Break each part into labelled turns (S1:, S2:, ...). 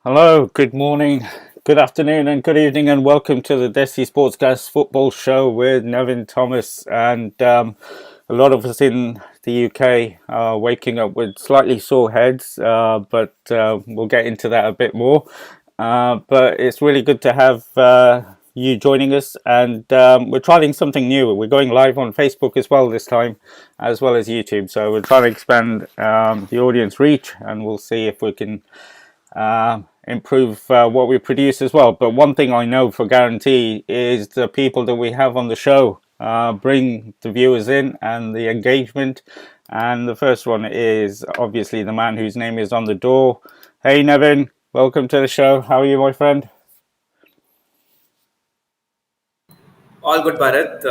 S1: Hello, good morning, good afternoon, and good evening, and welcome to the Desi Sportscast Football Show with Nevin Thomas. And a lot of us in the UK are waking up with slightly sore heads, but we'll get into that a bit more. But it's really good to have you joining us, and we're trying something new. We're going live on Facebook as well this time, as well as YouTube. So we're trying to expand the audience reach, and we'll see if we can improve what we produce as well. But one thing I know for guarantee is the people that we have on the show bring the viewers in and the engagement. And the first one is obviously the man whose name is on the door. Hey, Nevin, welcome to the show. How are you, my friend?
S2: All good, Bharat.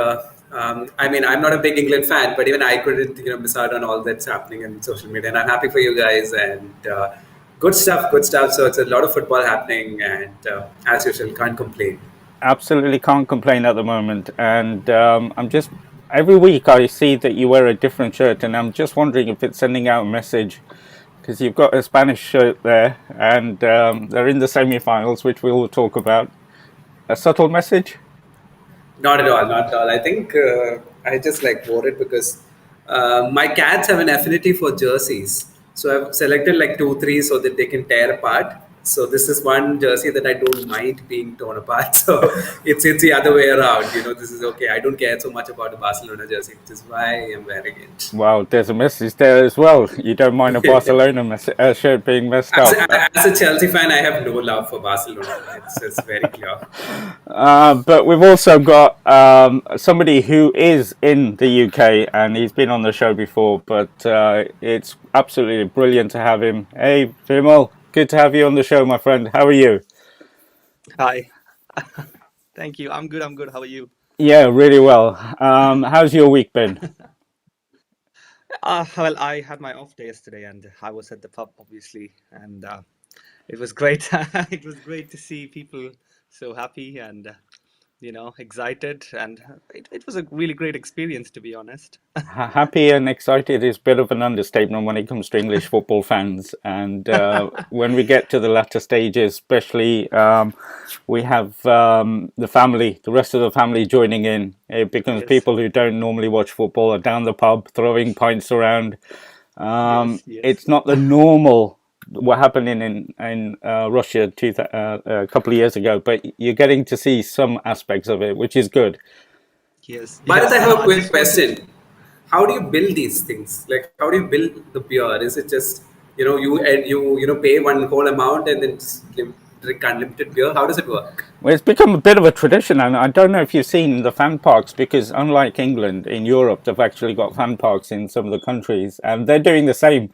S2: I'm not a big England fan, but even I couldn't, miss out on all that's happening in social media. And I'm happy for you guys and good stuff, good stuff. So it's a lot of football happening, and as usual, can't complain.
S1: Absolutely can't complain at the moment. And I'm just, every week I see that you wear a different shirt, and I'm just wondering if it's sending out a message because you've got a Spanish shirt there, and they're in the semi-finals, which we will talk about. A subtle message?
S2: Not at all, not at all. I think I just like wore it because my cats have an affinity for jerseys. So I've selected like two, three so that they can tear apart. So this is one jersey that I don't mind being torn apart. So it's the other way around. This is okay. I don't care so much about the Barcelona jersey, which is why I am wearing it.
S1: Wow, there's a message there as well. You don't mind a Barcelona shirt being messed
S2: As
S1: up.
S2: as a Chelsea fan, I have no love for Barcelona. It's very clear.
S1: But we've also got somebody who is in the UK, and he's been on the show before, but it's absolutely brilliant to have him. Hey, Vimal, good to have you on the show, my friend. How are you?
S3: Hi. Thank you. I'm good. I'm good. How are you?
S1: Yeah, really well. How's your week been?
S3: Well, I had my off day yesterday and I was at the pub, obviously, and it was great. It was great to see people so happy and, excited. And it was a really great experience, to be honest.
S1: Happy and excited is a bit of an understatement when it comes to English football fans. And when we get to the latter stages, especially, we have the family, the rest of the family joining in. It becomes
S3: Yes,
S1: people who don't normally watch football are down the pub throwing pints around.
S3: yes, yes.
S1: It's not the normal what happened in Russia a couple of years ago, but you're getting to see some aspects of it, which is good.
S3: Yes,
S2: Bharat, I
S3: yes.
S2: have a
S3: I
S2: quick
S3: just wanted
S2: question. How do you build these things? Like, how do you build the beer? Is it just you pay one whole amount and then just drink unlimited beer? How does it work?
S1: Well, it's become a bit of a tradition, and I don't know if you've seen the fan parks because, unlike England, in Europe, they've actually got fan parks in some of the countries, and they're doing the same.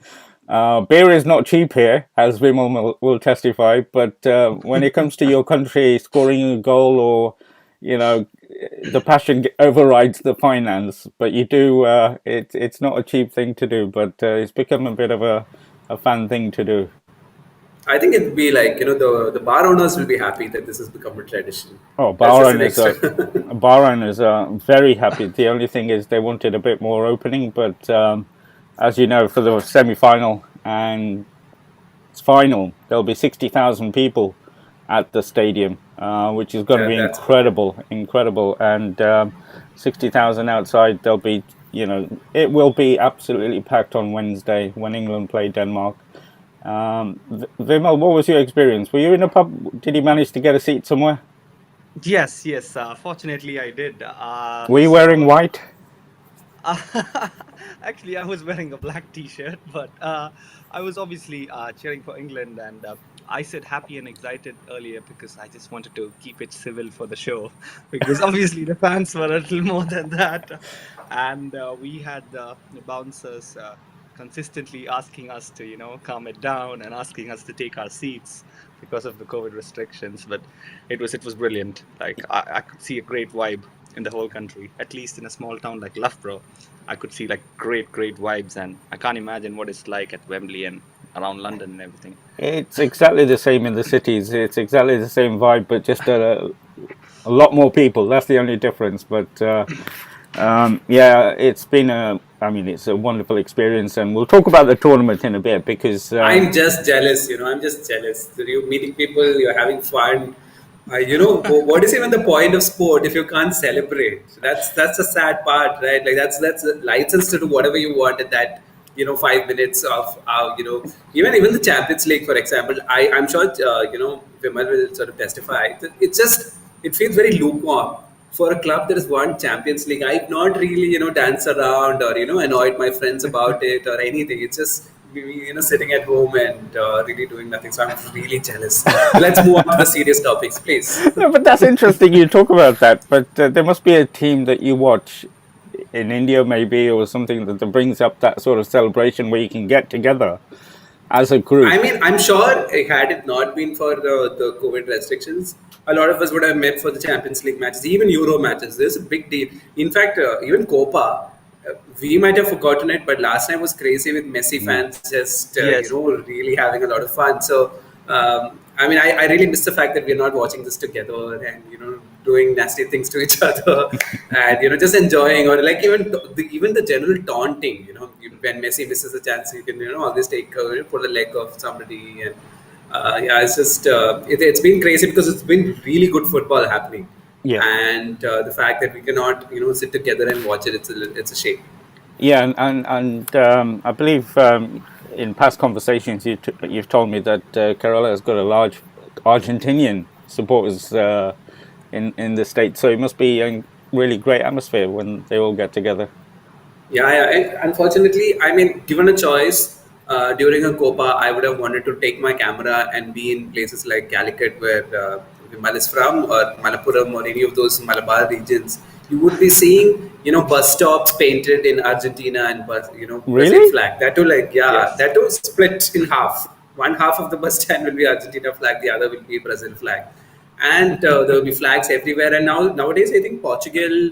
S1: Beer is not cheap here, as Vimal will testify, but when it comes to your country scoring a goal or, you know, the passion overrides the finance, but you do, it's not a cheap thing to do, but it's become a bit of a fun thing to do.
S2: I think it'd be like the bar owners will be happy that this has become a tradition.
S1: Oh,
S2: That's just an extra.
S1: bar owners are very happy. The only thing is they wanted a bit more opening, but as you know, for the semi-final and final, there'll be 60,000 people at the stadium, which is going to
S2: Yeah,
S1: be
S2: that's good.
S1: incredible. And 60,000 outside, there'll be, it will be absolutely packed on Wednesday when England play Denmark. Vimal, what was your experience? Were you in a pub? Did you manage to get a seat somewhere?
S3: Yes, yes. Fortunately, I did.
S1: Were you wearing white?
S3: Actually, I was wearing a black t-shirt, but I was obviously cheering for England, and I said happy and excited earlier because I just wanted to keep it civil for the show, because obviously the fans were a little more than that, and we had the bouncers consistently asking us to, calm it down and asking us to take our seats because of the COVID restrictions. But it was brilliant. Like I could see a great vibe in the whole country, at least in a small town like Loughborough. I could see like great vibes, and I can't imagine what it's like at Wembley and around London and everything.
S1: It's exactly the same in the cities. It's exactly the same vibe, but just a lot more people. That's the only difference. But yeah, it's been I mean, it's a wonderful experience, and we'll talk about the tournament in a bit because
S2: I'm just jealous, I'm just jealous. You're meeting people, you're having fun. What is even the point of sport if you can't celebrate? That's the sad part, right? Like that's a license to do whatever you want in that 5 minutes of even the Champions League, for example. I'm sure Vimal will sort of testify. It's just it feels very lukewarm for a club that has won Champions League. I've not really danced around or annoyed my friends about it or anything. It's just sitting at home and really doing nothing. So I'm really jealous. Let's move on to the serious topics, please.
S1: no, but that's interesting. You talk about that, but there must be a team that you watch in India, maybe, or something that brings up that sort of celebration where you can get together as a group.
S2: I mean, I'm sure had it not been for the COVID restrictions, a lot of us would have met for the Champions League matches, even Euro matches. There's a big deal. In fact, even Copa, we might have forgotten it, but last night was crazy with Messi fans just,
S3: Yes.
S2: really having a lot of fun. So, I mean, I really miss the fact that we're not watching this together and, doing nasty things to each other and, just enjoying or like even the general taunting, when Messi misses a chance, you can, always take, pull the leg of somebody and, yeah, it's just it's been crazy because it's been really good football happening,
S1: Yeah.
S2: and the fact that we cannot sit together and watch it, it's a shame.
S1: Yeah, and I believe in past conversations you've told me that Kerala has got a large Argentinian supporters in the state, so it must be a really great atmosphere when they all get together.
S2: Yeah, yeah. And unfortunately, I mean, given a choice during a Copa, I would have wanted to take my camera and be in places like Calicut, where Vimal is from, or Malappuram, or any of those Malabar regions. You would be seeing, bus stops painted in Argentina and Brazil
S1: Really?
S2: flag. That too, like, yeah,
S3: Yes.
S2: that too split in half. One half of the bus stand will be Argentina flag, the other will be Brazil flag, and there will be flags everywhere. And nowadays, I think Portugal,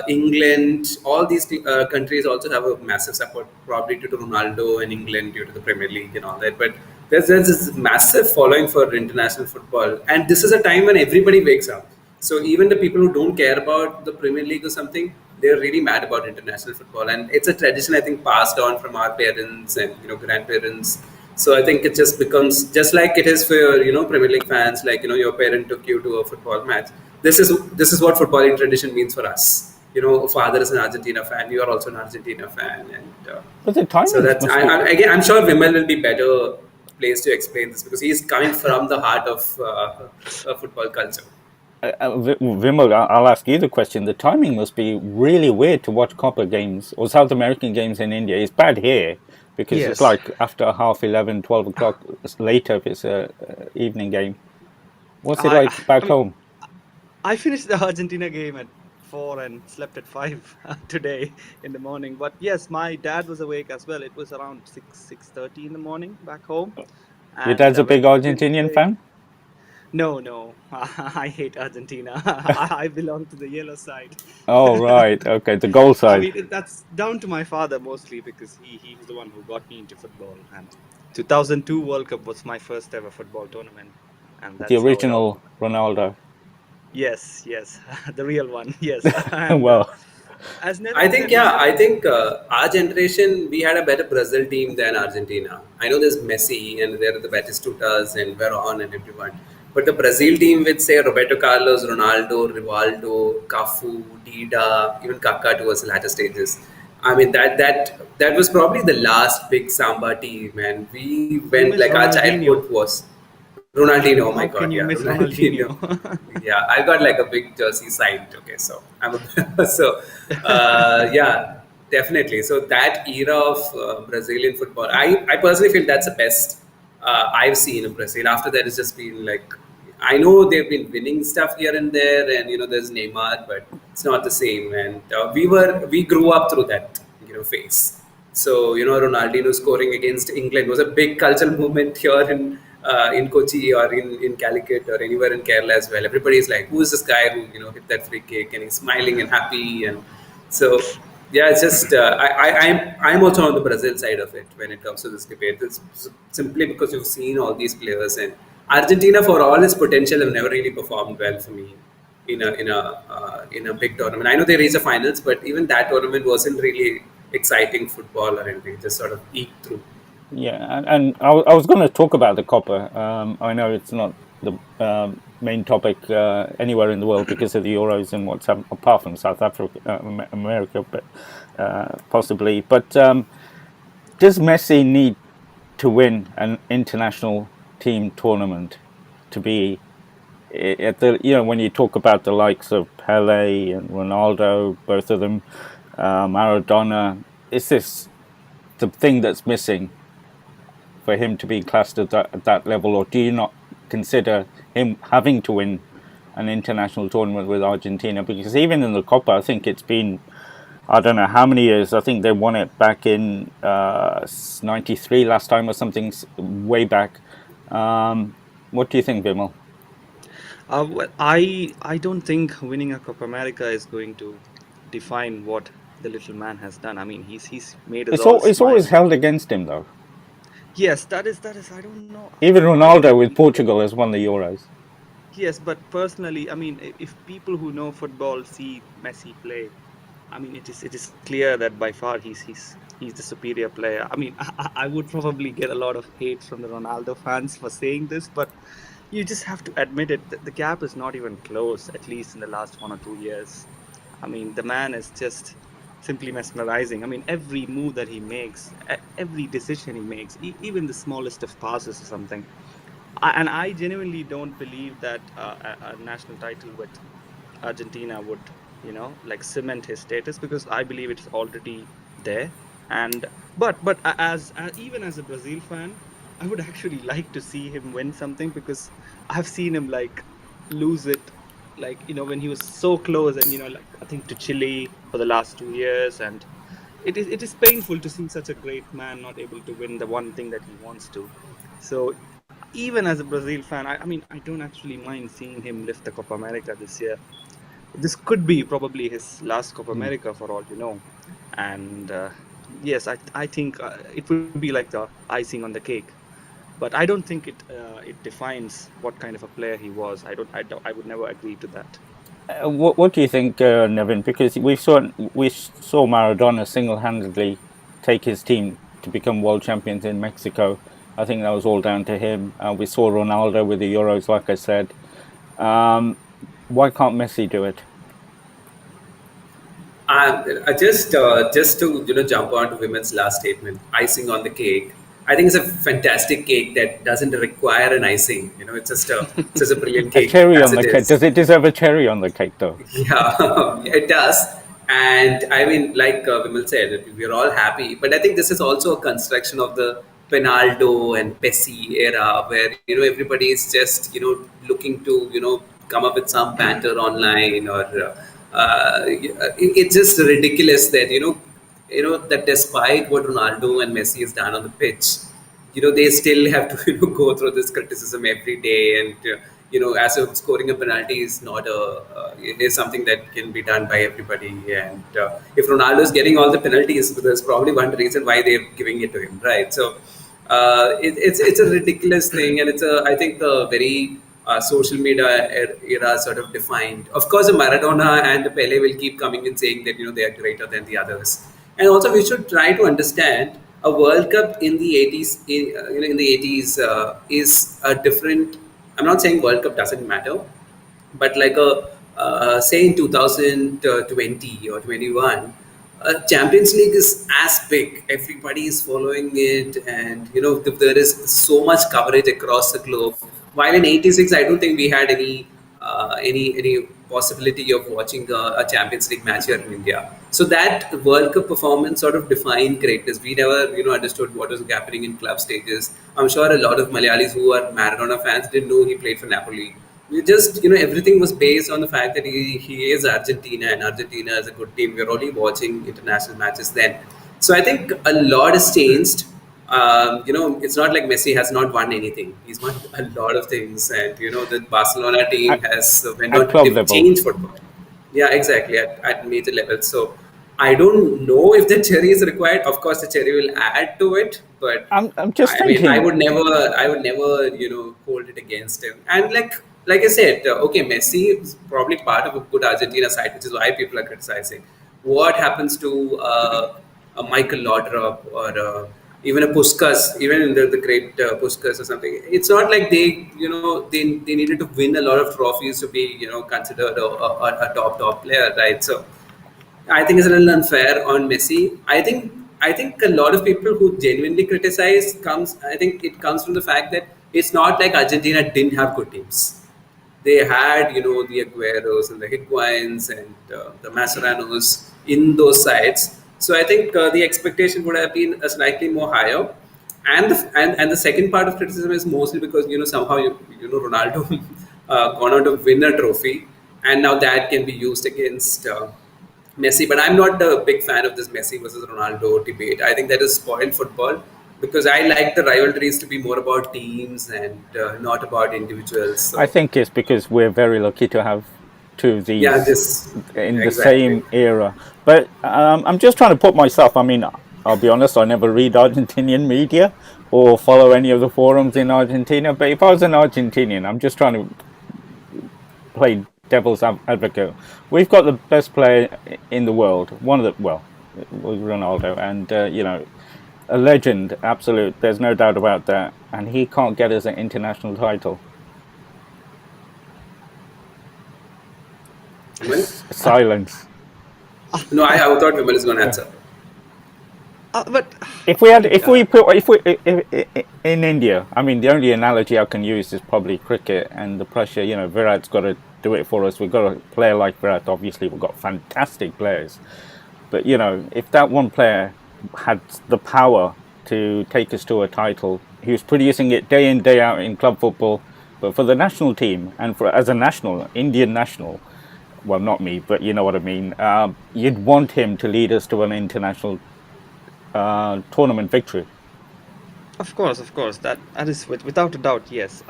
S2: England, all these countries also have a massive support, probably due to Ronaldo in England, due to the Premier League and all that. But there's this massive following for international football, and this is a time when everybody wakes up. So even the people who don't care about the Premier League or something, they're really mad about international football, and it's a tradition I think passed on from our parents and grandparents. So I think it just becomes just like it is for Premier League fans, like your parent took you to a football match. This is what footballing tradition means for us. Father is an Argentina fan. You are also an Argentina fan, and
S1: But the
S2: so
S1: timings
S2: that's
S1: must be.
S2: again. I'm sure Vimal will be better placed to explain this because he's coming from the heart of football culture.
S1: Vimal, I'll ask you the question. The timing must be really weird to watch Copa games or South American games in India. It's bad here because it's
S3: Yes.
S1: like after half 11, 12 o'clock later if it's a evening game. What's it
S3: I,
S1: like back
S3: I mean,
S1: home?
S3: I finished the Argentina game at 4 and slept at 5 today in the morning. But yes, my dad was awake as well. It was around 6:30 in the morning back home,
S1: Your
S3: and
S1: dad's a
S3: when
S1: big
S3: we finished
S1: Argentinian
S3: playing.
S1: fan?
S3: No, no, I hate Argentina. I belong to the yellow side.
S1: Oh, right. Okay, the goal
S3: I
S1: side.
S3: mean, that's down to my father mostly because he's the one who got me into football. And 2002 World Cup was my first ever football tournament, and
S1: The
S3: that's how it all.
S1: original Ronaldo.
S3: Yes, yes, the real one. Yes, and
S1: Well,
S3: as
S2: I
S3: Nevin
S2: think,
S3: said,
S2: yeah, I think our generation, we had a better Brazil team than Argentina. I know there's Messi and there are the Batistutas and Veron and everyone. But the Brazil team with, say, Roberto Carlos, Ronaldo, Rivaldo, Cafu, Dida, even Kaká towards the latter stages. I mean, that was probably the last big Samba team. And we
S3: you
S2: went,
S3: miss
S2: like, our
S3: Ronaldinho.
S2: childhood was Ronaldinho, oh my
S3: How can
S2: God,
S3: you
S2: yeah,
S3: miss
S2: Ronaldinho.
S3: Ronaldinho?
S2: Yeah, I got like a big jersey signed. Okay, so so yeah, definitely. So that era of Brazilian football, I personally feel that's the best I've seen in Brazil. After that, it's just been like I know they've been winning stuff here and there, and there's Neymar, but it's not the same. And we grew up through that phase. So Ronaldinho scoring against England was a big cultural movement here in Kochi or in Calicut or anywhere in Kerala as well. Everybody is like, who is this guy who hit that free kick and he's smiling and happy and so yeah, it's just I'm also on the Brazil side of it when it comes to this debate. It's simply because you've seen all these players and Argentina, for all its potential, have never really performed well for me in a big tournament. I know they reached the finals, but even that tournament wasn't really exciting football or anything. Just sort of eke through.
S1: Yeah, and I was going to talk about the copper. I know it's not the main topic anywhere in the world because of the Euros and what's happened, apart from South Africa, America, but possibly. But does Messi need to win an international team tournament to be at the, when you talk about the likes of Pele and Ronaldo, both of them, Maradona, is this the thing that's missing for him to be classed at that level, or do you not consider him having to win an international tournament with Argentina? Because even in the Copa, I think it's been, I don't know how many years. I think they won it back in '93 last time or something, way back. What do you think, Vimal?
S3: Well, I don't think winning a Copa America is going to define what the little man has done. I mean, he's made us all
S1: It's always
S3: smile.
S1: held against him, though.
S3: Yes, that is. I don't know.
S1: Even
S3: I don't
S1: Ronaldo with
S3: believe that.
S1: Portugal has won the Euros.
S3: Yes, but personally, I mean, if people who know football see Messi play, I mean, it is clear that by far he's the superior player. I mean, I would probably get a lot of hate from the Ronaldo fans for saying this, but you just have to admit it. The gap is not even close, at least in the last 1 or 2 years. I mean, the man is just simply mesmerizing. I mean, every move that he makes, every decision he makes, even the smallest of passes or something. And I genuinely don't believe that a national title with Argentina would, like cement his status, because I believe it's already there. And but even as a Brazil fan, I would actually like to see him win something, because I've seen him like lose it, like when he was so close, and like I think to Chile for the last 2 years, and it is painful to see such a great man not able to win the one thing that he wants to. So even as a Brazil fan, I mean, I don't actually mind seeing him lift the Copa America this year. This could be probably his last Copa
S1: Mm.
S3: America for all you know. And yes, I think it would be like the icing on the cake. But I don't think it defines what kind of a player he was. I would never agree to that.
S1: What do you think, Nevin? Because we saw Maradona single-handedly take his team to become world champions in Mexico. I think that was all down to him. We saw Ronaldo with the Euros, like I said. Why can't Messi do it?
S2: I just to jump on to women's last statement, icing on the cake. I think it's a fantastic cake that doesn't require an icing. It's just a brilliant
S1: A
S2: cake
S1: cherry
S2: as
S1: on the
S2: it
S1: cake.
S2: is.
S1: Does it deserve a cherry on the cake, though?
S2: Yeah, it does. And I mean, like Vimal said, we're all happy. But I think this is also a construction of the Penaldo and Pessi era, where everybody is just looking to come up with some banter online, or it's just ridiculous that that despite what Ronaldo and Messi has done on the pitch, they still have to go through this criticism every day. And as of scoring a penalty is not it is something that can be done by everybody. And if Ronaldo is getting all the penalties, there's probably one reason why they're giving it to him, right? So it's a ridiculous thing. And it's a, I think, the very social media era sort of defined. Of course, the Maradona and the Pele will keep coming and saying that they are greater than the others. And also, we should try to understand a World Cup in the 80s. In the 80s is a different. I'm not saying World Cup doesn't matter, but like a say in 2020 or 21, Champions League is as big. Everybody is following it, and there is so much coverage across the globe. While in '86, I don't think we had any possibility of watching a Champions League match here in India. So that World Cup performance sort of defined greatness. We never understood what was happening in club stages. I'm sure a lot of Malayalis who are Maradona fans didn't know he played for Napoli. We just everything was based on the fact that he is Argentina, and Argentina is a good team. We are only watching international matches then. So I think a lot has changed. It's not like Messi has not won anything. He's won a lot of things. And the Barcelona team
S1: At,
S2: has went
S1: at
S2: on
S1: club
S2: to
S1: level,
S2: change football. Yeah, exactly, at major levels. So I don't know if the cherry is required. Of course, the cherry will add to it, but
S1: I'm just
S2: I mean,
S1: thinking.
S2: I would never, hold it against him. And like I said, okay, Messi is probably part of a good Argentina side, which is why people are criticizing. What happens to a Michael Laudrup or even a Puskas, even in the great Puskas or something. It's not like they needed to win a lot of trophies to be considered a top player, right? So I think it's a little unfair on Messi. I think a lot of people who genuinely criticize comes. I think it comes from the fact that it's not like Argentina didn't have good teams. They had the Agueros and the Higuains and the Maseranos in those sides. So I think the expectation would have been a slightly more higher. And the second part of criticism is mostly because somehow Ronaldo gone on to win a trophy, and now that can be used against Messi. But I'm not a big fan of this Messi versus Ronaldo debate. I think that is spoiled football because I like the rivalries to be more about teams and not about individuals.
S1: I
S2: So
S1: think it's because we're very lucky to have two of
S2: yeah,
S1: these
S2: this
S1: in the
S2: exactly.
S1: same era. But I'm just trying to put myself. I mean, I'll be honest. I never read Argentinian media or follow any of the forums in Argentina. But if I was an Argentinian, I'm just trying to play devil's advocate. We've got the best player in the world. One of the was Ronaldo, and a legend, absolute. There's no doubt about that. And he can't get us an international title.
S2: Vimal?
S1: Silence.
S2: No, I thought Vimal is going to answer.
S3: But
S1: If we had,
S3: like,
S1: if in India, I mean, the only analogy I can use is probably cricket and the pressure. Virat's got to do it for us. We've got a player like Virat. Obviously, we've got fantastic players, but if that one player had the power to take us to a title, he was producing it day in day out in club football. But for the national team and for as a national Indian national, well, not me, but you know what I mean. You'd want him to lead us to an international tournament victory.
S3: of course, that is without a doubt, yes.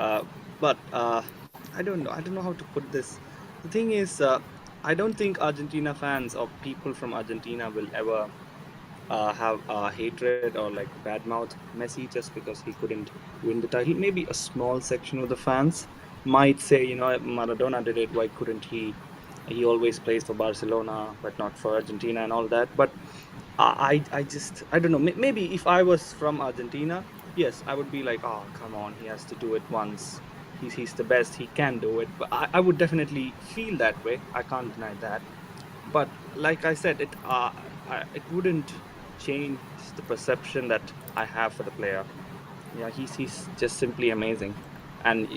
S3: But I don't know. I don't know how to put this. The thing is, I don't think Argentina fans or people from Argentina will ever have hatred or like badmouth Messi just because he couldn't win the title. Maybe a small section of the fans might say, Maradona did it. Why couldn't he? He always plays for Barcelona, but not for Argentina and all that. But I don't know. Maybe if I was from Argentina, yes, I would be like, oh, come on, he has to do it once. He's the best. He can do it. But I would definitely feel that way. I can't deny that. But like I said, it wouldn't change the perception that I have for the player. Yeah, he's just simply amazing, and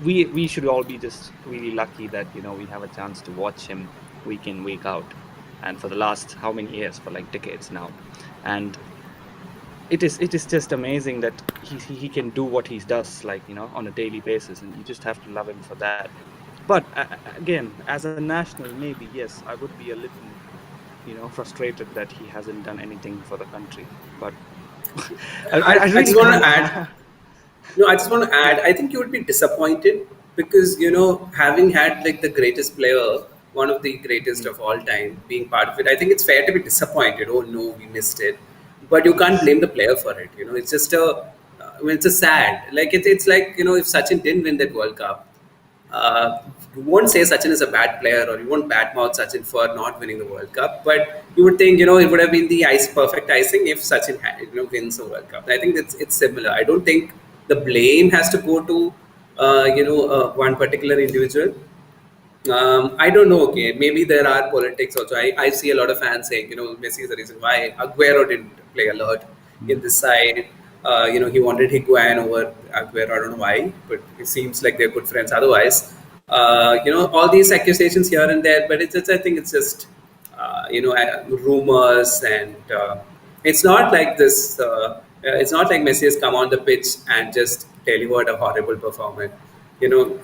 S3: we should all be just really lucky that we have a chance to watch him week in week out, and for the last how many years, for like decades now, and it is just amazing that he can do what he does, like on a daily basis, and you just have to love him for that. But again, as a national, maybe yes, I would be a little frustrated that he hasn't done anything for the country. But I
S2: I
S3: really
S2: just want to
S3: can't.
S2: add. No, I just want to add. I think you would be disappointed because having had like the greatest player, one of the greatest of all time, being part of it. I think it's fair to be disappointed. Oh no, we missed it, but you can't blame the player for it. It's just I mean, it's a sad. Like it's like if Sachin didn't win that World Cup, you won't say Sachin is a bad player or you won't badmouth Sachin for not winning the World Cup, but you would think it would have been the perfect icing if Sachin had, wins the World Cup. I think it's similar. I don't think the blame has to go to one particular individual. I don't know. Okay, maybe there are politics also. I see a lot of fans saying, Messi is the reason why Aguero didn't play a lot in this side. He wanted Higuain over Aguero. I don't know why, but it seems like they're good friends otherwise. All these accusations here and there, but I think it's just, rumors and it's not like this. It's not like Messi has come on the pitch and just delivered a horrible performance.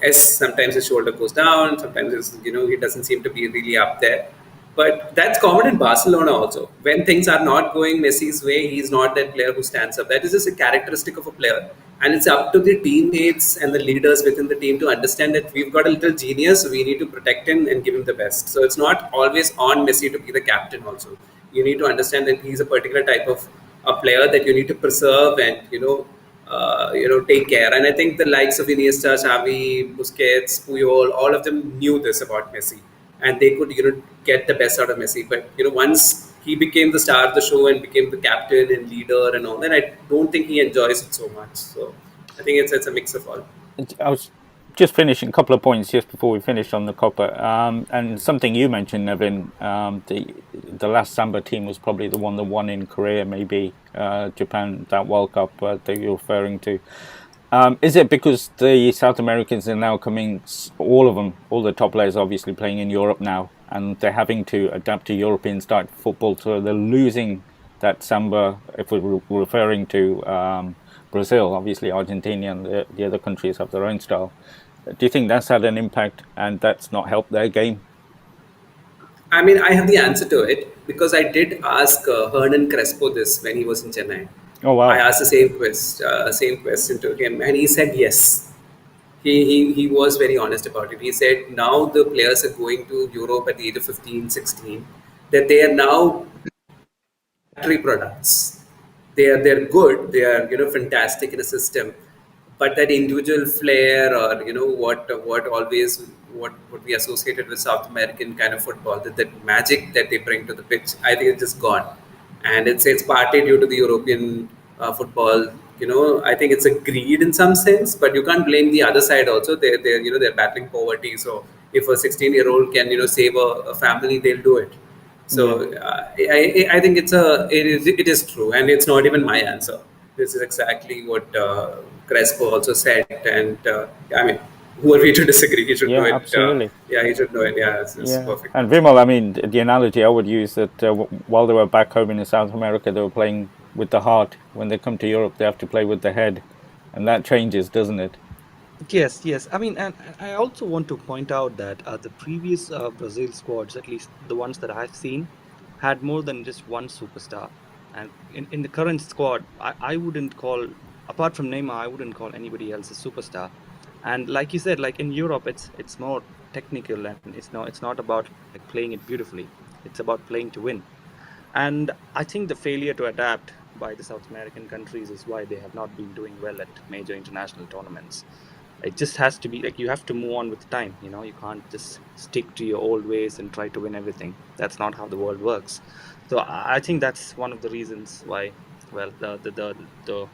S2: As sometimes his shoulder goes down, sometimes he doesn't seem to be really up there. But that's common in Barcelona also. When things are not going Messi's way, he's not that player who stands up. That is just a characteristic of a player. And it's up to the teammates and the leaders within the team to understand that we've got a little genius, we need to protect him and give him the best. So it's not always on Messi to be the captain also. You need to understand that he's a particular type of a player that you need to preserve and, take care. And I think the likes of Iniesta, Xavi, Busquets, Puyol, all of them knew this about Messi, and they could get the best out of Messi. But once he became the star of the show and became the captain and leader and all that. I don't think he enjoys it so much. So I think it's a mix of all.
S1: I was just finishing a couple of points just before we finished on the copper, and something you mentioned, Nevin. The last Samba team was probably the one that won in Korea, maybe Japan, that World Cup that you're referring to. Is it because the South Americans are now coming, all of them, all the top players obviously playing in Europe now, and they're having to adapt to European style football, so they're losing that Samba, if we're referring to Brazil, obviously Argentina and the other countries have their own style. Do you think that's had an impact and that's not helped their game?
S2: I mean, I have the answer to it because I did ask Hernan Crespo this when he was in Chennai.
S1: Oh,
S2: I
S1: wow.
S2: asked the same question to him, and he said yes. He was very honest about it. He said now the players are going to Europe at the age of 15, 16, that they are now factory products. They're good. They are fantastic in a system, but that individual flair or what always what we associated with South American kind of football, that magic that they bring to the pitch, I think it's just gone, and it's partly due to the European football. I think it's a greed in some sense, but you can't blame the other side also. They're battling poverty, so if a 16-year-old can save a family, they'll do it.
S1: Yeah.
S2: So I think it is true, and it's not even my answer. This is exactly what Crespo also said, and I mean, who are we to disagree? He should know
S1: Yeah,
S2: it.
S1: absolutely.
S2: Yeah, he should know it. Yeah, it's
S1: Yeah.
S2: perfect.
S1: And Vimal, I mean, the analogy I would use that while they were back home in South America, they were playing with the heart. When they come to Europe, they have to play with the head. And that changes, doesn't it?
S3: Yes, yes. I mean, and I also want to point out that the previous Brazil squads, at least the ones that I've seen, had more than just one superstar. And in the current squad, I wouldn't call, apart from Neymar, I wouldn't call anybody else a superstar. And like you said, like in Europe, it's more technical, and it's not about like playing it beautifully. It's about playing to win. And I think the failure to adapt by the South American countries is why they have not been doing well at major international tournaments. It just has to be like you have to move on with time. You can't just stick to your old ways and try to win everything. That's not how the world works. So I think that's one of the reasons why, well, the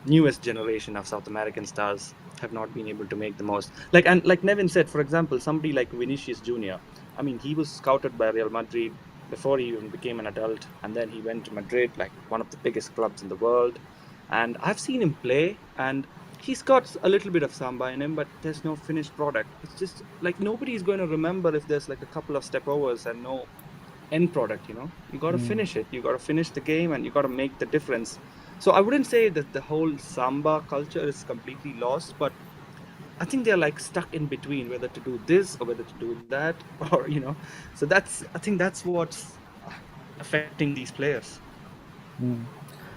S3: newest generation of South American stars have not been able to make the most. Like Nevin said, for example, somebody like Vinicius Junior. I mean, he was scouted by Real Madrid before he even became an adult, and then he went to Madrid, like one of the biggest clubs in the world. And I've seen him play, and he's got a little bit of samba in him, but there's no finished product. It's just like nobody is going to remember if there's like a couple of step overs and no end product. You got to finish it. You got to finish the game, and you got to make the difference. So I wouldn't say that the whole samba culture is completely lost, but I think they're like stuck in between whether to do this or whether to do that, or. So I think that's what's affecting these players.
S1: Well,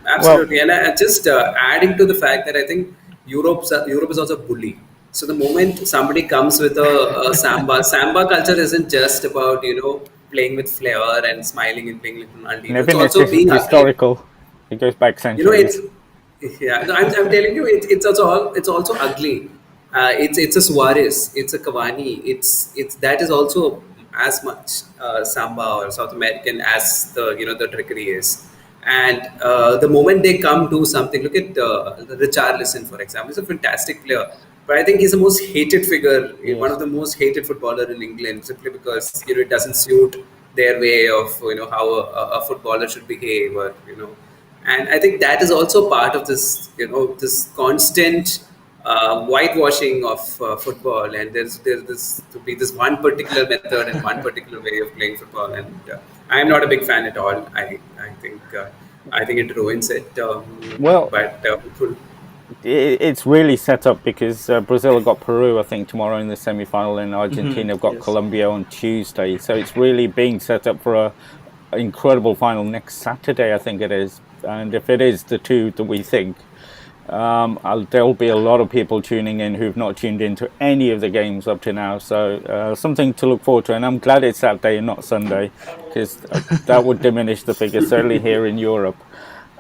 S2: Absolutely, and just adding to the fact that I think Europe is also a bully. So the moment somebody comes with a samba culture isn't just about playing with flair and smiling and playing like Ronaldinho. It's
S1: Nevin is
S2: also being ugly.
S1: historical. It goes back
S2: It's
S1: centuries.
S2: yeah. No, I'm telling you, it's also ugly. It's a Suarez, it's a Cavani, it's that is also as much samba or South American as the trickery is. And the moment they come to something, look at Richarlison, for example. He's a fantastic player, but I think he's the most hated figure, one
S1: Yes.
S2: of the most hated footballer in England, simply because it doesn't suit their way of how a footballer should behave, or and I think that is also part of this constant whitewashing of football, and there's this to be this one particular method and one particular way of playing football, and I am not a big fan at all. I think it ruins it,
S1: Well,
S2: but
S1: it's really set up because Brazil have got Peru, I think, tomorrow in the semi-final, and Argentina have got
S3: Yes.
S1: Colombia on Tuesday. So it's really being set up for a incredible final next Saturday, I think it is. And if it is the two that we think, there'll be a lot of people tuning in who've not tuned into any of the games up to now. So something to look forward to. And I'm glad it's Saturday and not Sunday, because that would diminish the figures, certainly here in Europe.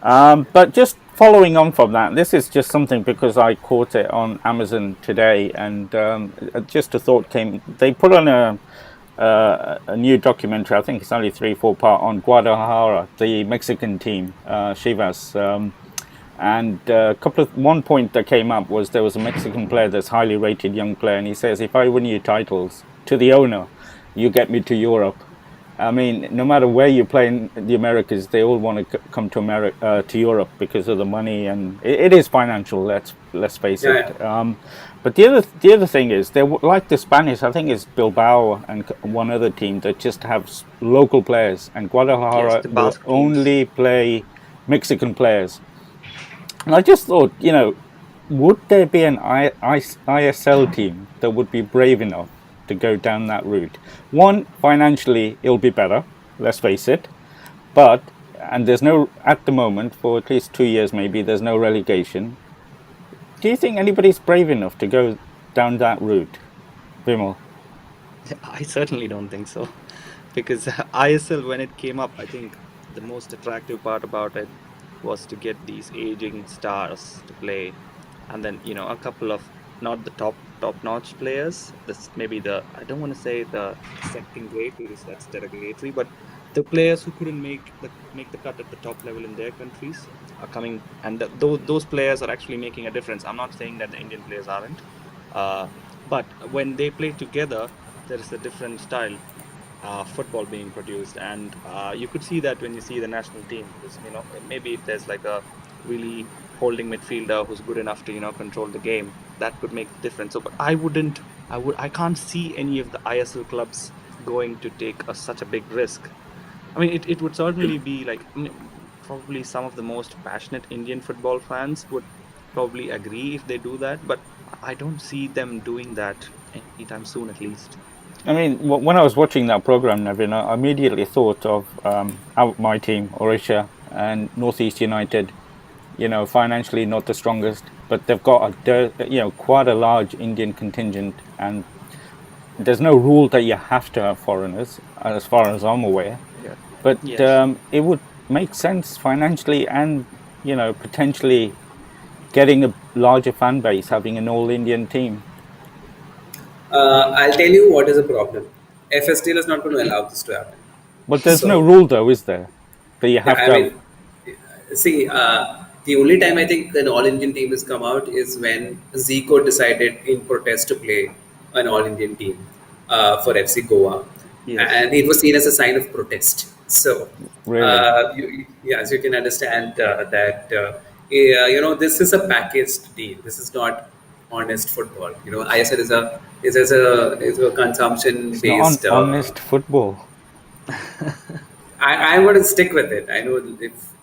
S1: But just following on from that, this is just something because I caught it on Amazon today, and just a thought came. They put on a new documentary. I think it's only 3, 4 part on Guadalajara, the Mexican team, Chivas. And one point that came up was there was a Mexican player that's highly rated young player, and he says, if I win you titles to the owner, you get me to Europe. I mean, no matter where you play in the Americas, they all want to come to America, to Europe because of the money, and it is financial. Let's face
S2: Yeah,
S1: it.
S2: yeah.
S1: But the other thing is, they're like the Spanish. I think it's Bilbao and one other team that just have local players, and
S3: Yes,
S1: Guadalajara
S3: the
S1: will
S3: Basque teams.
S1: only play Mexican players. And I just thought, would there be an ISL team that would be brave enough to go down that route? One, financially, it'll be better, let's face it. But, and there's no, at the moment, for at least 2 years maybe, there's no relegation. Do you think anybody's brave enough to go down that route, Vimal?
S3: I certainly don't think so. Because ISL, when it came up, I think the most attractive part about it was to get these aging stars to play, and then a couple of not the top notch players. This maybe the I don't want to say the second grade because that's derogatory, but the players who couldn't make the cut at the top level in their countries are coming, and those players are actually making a difference. I'm not saying that the Indian players aren't, uh, but when they play together, there is a different style football being produced, and you could see that when you see the national team, because maybe if there's like a really holding midfielder who's good enough to control the game, that could make the difference. So, but I can't see any of the ISL clubs going to take such a big risk. I mean, it would certainly be like, probably some of the most passionate Indian football fans would probably agree if they do that, but I don't see them doing that anytime soon, at least.
S1: I mean, when I was watching that program, Nevin, I immediately thought of my team, Orisha, and Northeast United. Financially not the strongest, but they've got quite a large Indian contingent, and there's no rule that you have to have foreigners, as far as I'm aware.
S3: Yeah.
S1: But
S3: Yes.
S1: it would make sense financially, and potentially getting a larger fan base, having an all Indian team.
S2: I'll tell you what is the problem. FSTL is not going to allow this to happen.
S1: But there's no
S2: So,
S1: rule, though, is there? That you
S2: yeah,
S1: have
S2: I
S1: to have.
S2: mean, see, the only time I think an All Indian team has come out is when Zico decided in protest to play an All Indian team for FC Goa,
S3: Yes.
S2: and it was seen as a sign of protest. So,
S1: Really.
S2: yeah, as you can understand that yeah, this is a packaged deal. This is not honest football. ISL is a consumption
S1: It's not on
S2: based.
S1: honest football.
S2: I want to stick with it.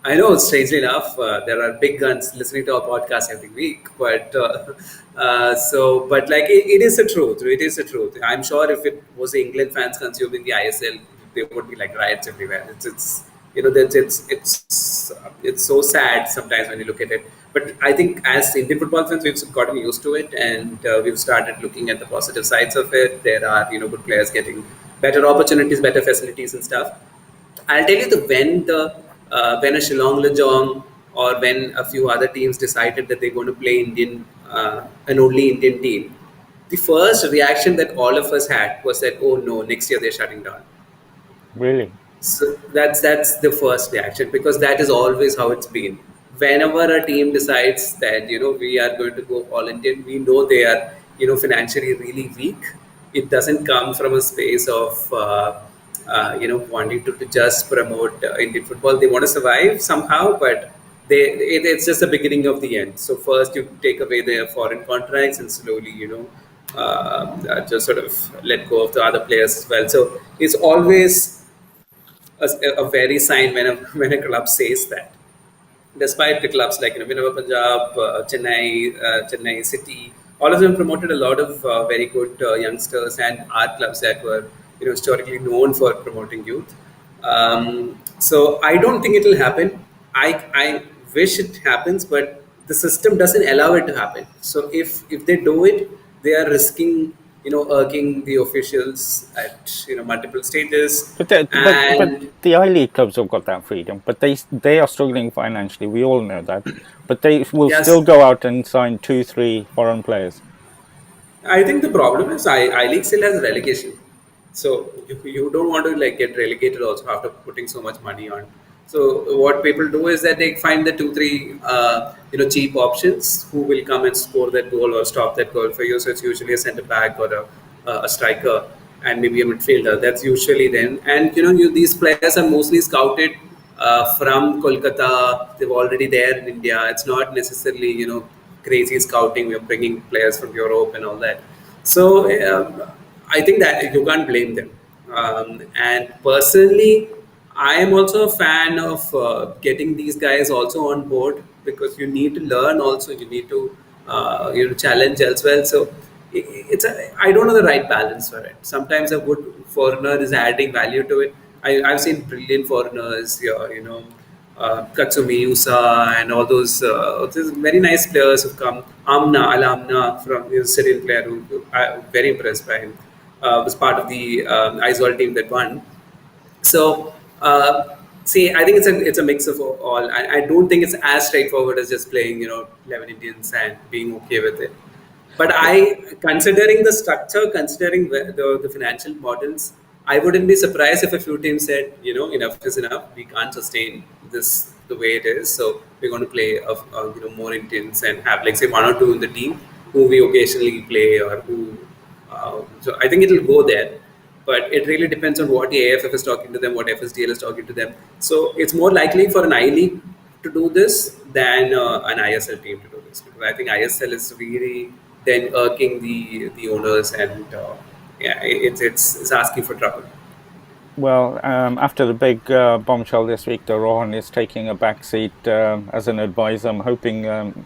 S2: I know, strangely enough, there are big guns listening to our podcast every week, but but like it is the truth. It is the truth. I'm sure if it was England fans consuming the ISL, there would be like riots everywhere. That it's so sad sometimes when you look at it. But I think as Indian football fans, we've gotten used to it, and we've started looking at the positive sides of it. There are good players getting better opportunities, better facilities, and stuff. I'll tell you when a Shillong Lajong or when a few other teams decided that they're going to play an only Indian team, the first reaction that all of us had was that, oh no, next year they're shutting down.
S1: Really.
S2: So that's the first reaction, because that is always how it's been. Whenever a team decides that we are going to go all Indian, we know they are financially really weak. It doesn't come from a space of wanting to just promote Indian football. They want to survive somehow, but it's just the beginning of the end. So first you take away their foreign contracts, and slowly just sort of let go of the other players as well. So it's always a very sign when when a club says that. Despite the clubs like Minerva Punjab, Chennai City, all of them promoted a lot of very good youngsters, and art clubs that were historically known for promoting youth. So I don't think it will happen. I wish it happens, but the system doesn't allow it to happen. So if they do it, they are risking irking the officials at multiple stages,
S1: But
S2: and
S1: the I League clubs have got that freedom, but they are struggling financially. We all know that, but they will still
S2: yes.
S1: go out and sign 2, 3 foreign players.
S2: I think the problem is I League still has relegation. So you don't want to like get relegated also after putting so much money on. So what people do is that they find the two, three, cheap options who will come and score that goal or stop that goal for you. So it's usually a centre back or a striker and maybe a midfielder. That's usually then. And these players are mostly scouted from Kolkata. They're already there in India. It's not necessarily crazy scouting. We're bringing players from Europe and all that. So I think that you can't blame them. And personally, I am also a fan of getting these guys also on board because you need to learn. Also, you need to challenge as well. So I don't know the right balance for it. Sometimes a good foreigner is adding value to it. I've seen brilliant foreigners here, Katsumi Usa and all those very nice players who've come. Amna from the Syrian player who I'm very impressed by him. Was part of the Aizawl team that won. So, see, I think it's a mix of all. I don't think it's as straightforward as just playing 11 Indians and being okay with it. But considering the structure, considering the financial models, I wouldn't be surprised if a few teams said, enough is enough. We can't sustain this the way it is. So we're going to play more Indians and have like say one or two in the team who we occasionally play or who. So I think it'll go there, but it really depends on what the AFF is talking to them, what FSDL is talking to them. So it's more likely for an I League to do this than an ISL team to do this. Because I think ISL is really then irking the owners and yeah, it's asking for trouble.
S1: Well, after the big bombshell this week, that Rohan is taking a back seat as an advisor. I'm hoping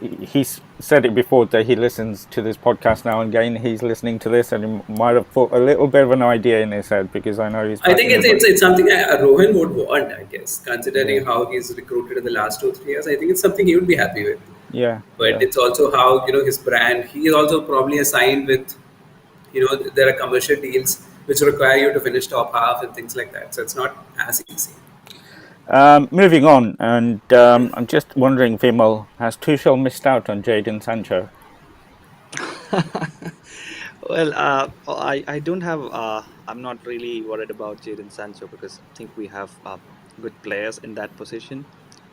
S1: he's said it before that he listens to this podcast now and again. He's listening to this and he might have put a little bit of an idea in his head because I know he's.
S2: I think it's something Rohan would want, I guess, considering how he's recruited in the last 2 3 years. I think it's something he would be happy with.
S1: Yeah,
S2: But it's also how his brand. He is also probably assigned with there are commercial deals which require you to finish top half and things like that. So it's not as easy.
S1: Moving on, and I'm just wondering, Vimal, has Tuchel missed out on Jadon Sancho?
S3: Well, I don't have. I'm not really worried about Jadon Sancho because I think we have good players in that position.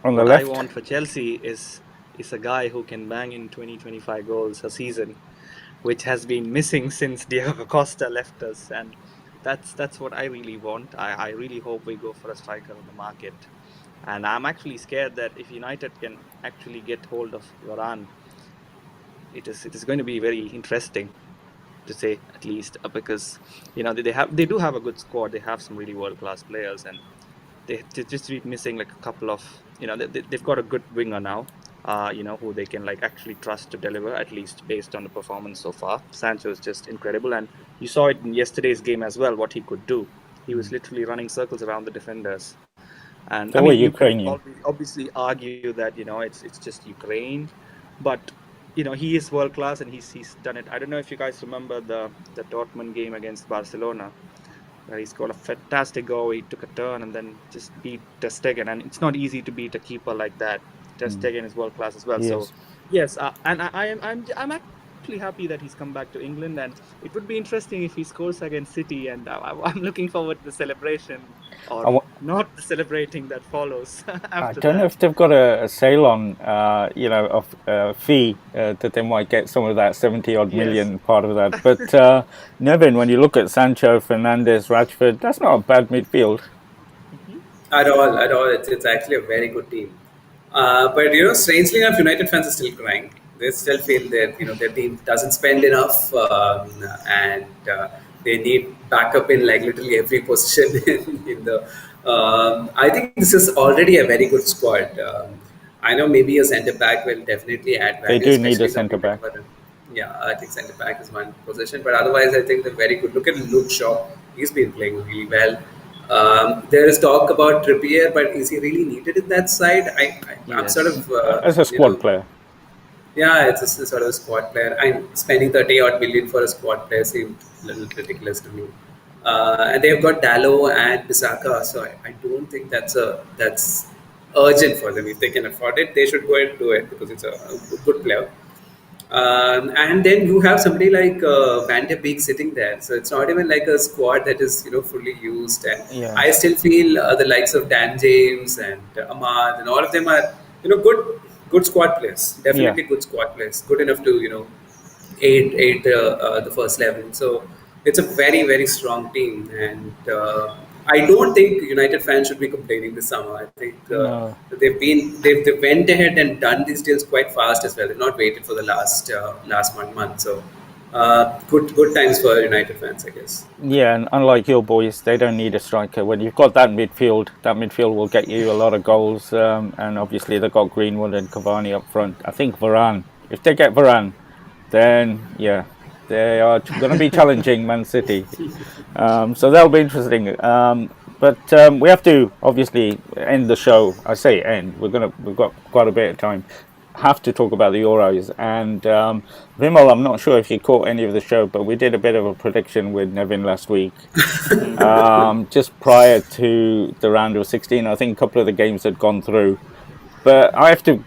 S1: On the
S3: What I
S1: left?
S3: want for Chelsea is a guy who can bang in 20-25 goals a season, which has been missing since Diego Costa left us, and that's what I really want. I really hope we go for a striker on the market, and I'm actually scared that if United can actually get hold of Varane, it is going to be very interesting to say at least because they do have a good squad. They have some really world class players, and they just be missing like a couple of they've got a good winger now. Who they can like actually trust to deliver, at least based on the performance so far. Sancho is just incredible, and you saw it in yesterday's game as well. What he could do, he was literally running circles around the defenders. And
S1: They
S3: I
S1: were
S3: mean, you could
S1: Ukrainian.
S3: obviously argue that it's just Ukraine, but he is world class and he's done it. I don't know if you guys remember the Dortmund game against Barcelona, where he scored a fantastic goal. He took a turn and then just beat Ter Stegen, and it's not easy to beat a keeper like that. Ter Stegen is world class as well.
S1: Yes.
S3: So yes, and I'm actually happy that he's come back to England, and it would be interesting if he scores against City, and I'm looking forward to the celebration or not the celebrating that follows after
S1: I don't know
S3: that.
S1: if they've got a sale on, of fee that they might get some of that 70 odd
S3: Yes.
S1: million part of that. But Nevin, when you look at Sancho, Fernandes, Rashford, that's not a bad midfield.
S3: Mhm.
S2: At all. It's actually a very good team. But strangely enough, United fans are still crying. They still feel that their team doesn't spend enough, and they need backup in like literally every position in the. I think this is already a very good squad. I know maybe a centre back will definitely add
S1: They
S2: value,
S1: do need a
S2: especially
S1: centre
S2: something like
S1: back.
S2: Varane. Yeah, I think centre back is one position, but otherwise, I think they're very good. Look at Luke Shaw; he's been playing really well. There is talk about Trippier, but is he really needed in that side? I'm
S3: Yes.
S2: sort of,
S1: As a squad player.
S2: yeah, it's a sort of a squad player. I'm spending 30 odd million for a squad player seemed a little ridiculous to me. And they've got Dallo and Pisaka, so I don't think that's urgent for them. If they can afford it, they should go and do it because it's a good player. And then you have somebody like Van de Beek sitting there, so it's not even like a squad that is fully used. And
S1: Yeah,
S2: I still feel the likes of Dan James and Ahmad and all of them are good squad players,
S1: yeah,
S2: definitely good squad players, good enough to eight the first 11. So it's a very strong team, and I don't think United fans should be complaining this summer. I think
S1: no.
S2: they went ahead and done these deals quite fast as well. They've not waited for the last month. So good times for United fans, I guess.
S1: Yeah, and unlike your boys, they don't need a striker. When you've got that midfield will get you a lot of goals. And obviously they've got Greenwood and Cavani up front. I think Varane, if they get Varane, then yeah, they are going to be challenging Man City. So that'll be interesting. But we have to obviously end the show. I say end. We've got quite a bit of time. Have to talk about the Euros and Vimal. I'm not sure if you caught any of the show, but we did a bit of a prediction with Nevin last week, just prior to the round of 16. I think a couple of the games had gone through, but I have to,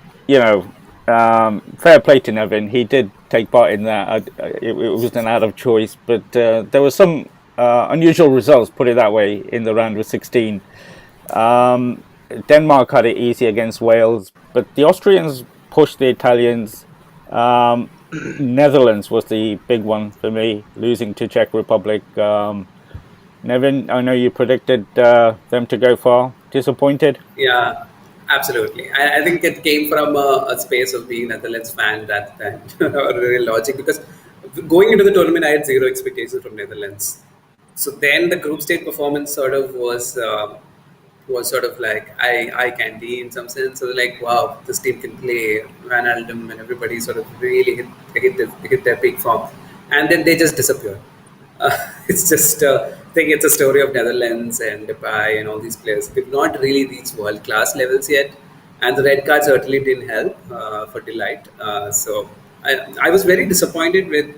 S1: fair play to Nevin. He did take part in that. It wasn't out of choice, but there were some unusual results, put it that way, in the round of 16. Um, Denmark had it easy against Wales, but the Austrians pushed the Italians. Netherlands was the big one for me, losing to Czech Republic. Nevin, I know you predicted them to go far. Disappointed?
S2: Yeah, absolutely. I think it came from a space of being Netherlands fan that real logic, because going into the tournament, I had zero expectations from Netherlands. So then the group stage performance sort of was sort of like eye candy in some sense. So like, wow, this team can play. Van Aldum and everybody sort of really hit their peak form, and then they just disappear. It's just, I think it's a story of Netherlands and Depay and all these players. They've not really reached world class levels yet, and the red card certainly didn't help for Delight. So I was very disappointed with